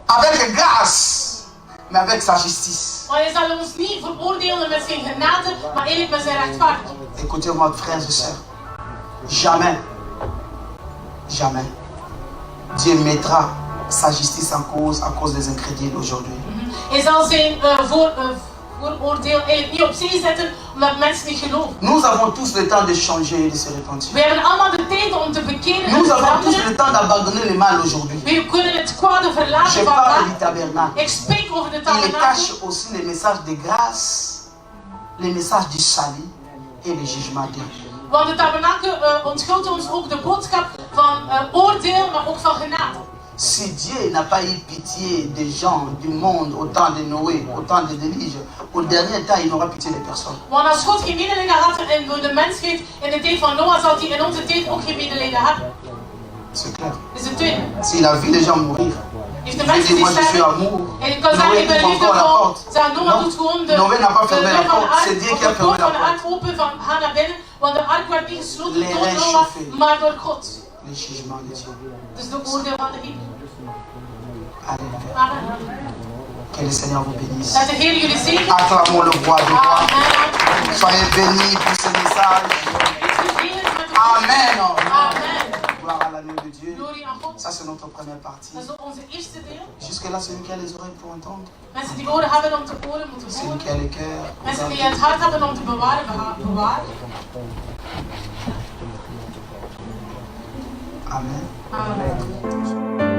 avec grâce, mais avec sa justice. Maar hij zal ons niet veroordelen met zijn genade, maar eerlijk met zijn rechtvaardigheid. Écoutez-moi, frères et sœurs. Jamais, jamais, Dieu mettra sa justice en cause à cause des incrédules d'aujourd'hui. Hij zal zijn vooroordeel eigenlijk niet opzij zetten omdat mensen niet geloven. Nous avons tous le temps de changer et de se repentir. We hebben allemaal de tijd om te bekeren en Nous te avons tous veranderen. le temps d'abandonner le mal aujourd'hui. We kunnen het kwade Je verlaten parle vandaag. du tabernacle. Ik spreek over de Il tabernakel. cache aussi les messages de grâce, les messages du salut et le jugement de Dieu. Want de tabernakel onthult ons ook de boodschap van oordeel, maar ook van genade. Si Dieu n'a pas eu pitié des gens du monde au temps de Noé, au temps de Élie, au dernier temps, il n'aura pitié des personnes. Want als God geen medelijden had in de mensheid in de tijd van Noah, zal hij in onze tijd ook geen medelijden hebben. C'est clair. Dat is het tweede. S'il a vu les gens mourir, Heeft de il dit mensen die moi je suis sterven. amour. En ik kan zeggen, Noé ik ben ouvre liefde encore la voor. porte. Zeg, Noah Non, doet gewoon de Noé n'a pas fermé la deur van de porte, c'est ark, Dieu of qui a de fermé poort la van de porte. ark open van ga naar binnen, want de ark werd niet gesloten Les door reins Noah, chauffés. maar door God. Le jugement de Dieu. Dus de oordeel van de Heer. Alléluia. Amen. Que le Seigneur vous bénisse. Dat de Heer jullie zegent. Acclamons le roi de roi. Amen. Soyez bénis pour ce message. Wees gezegend met de Amen. Amen. Gloire à l'agneau de Dieu. Glorie aan God. Ça, c'est notre première partie. Dat is onze eerste deel. Jusque-là, celui qui a les oreilles pour entendre, Mensen die oren hebben om te horen, moeten celui horen. qui a le cœur. pour Mensen die entendre. het hart hebben om te bewaren, bewaren. Amen. Amen.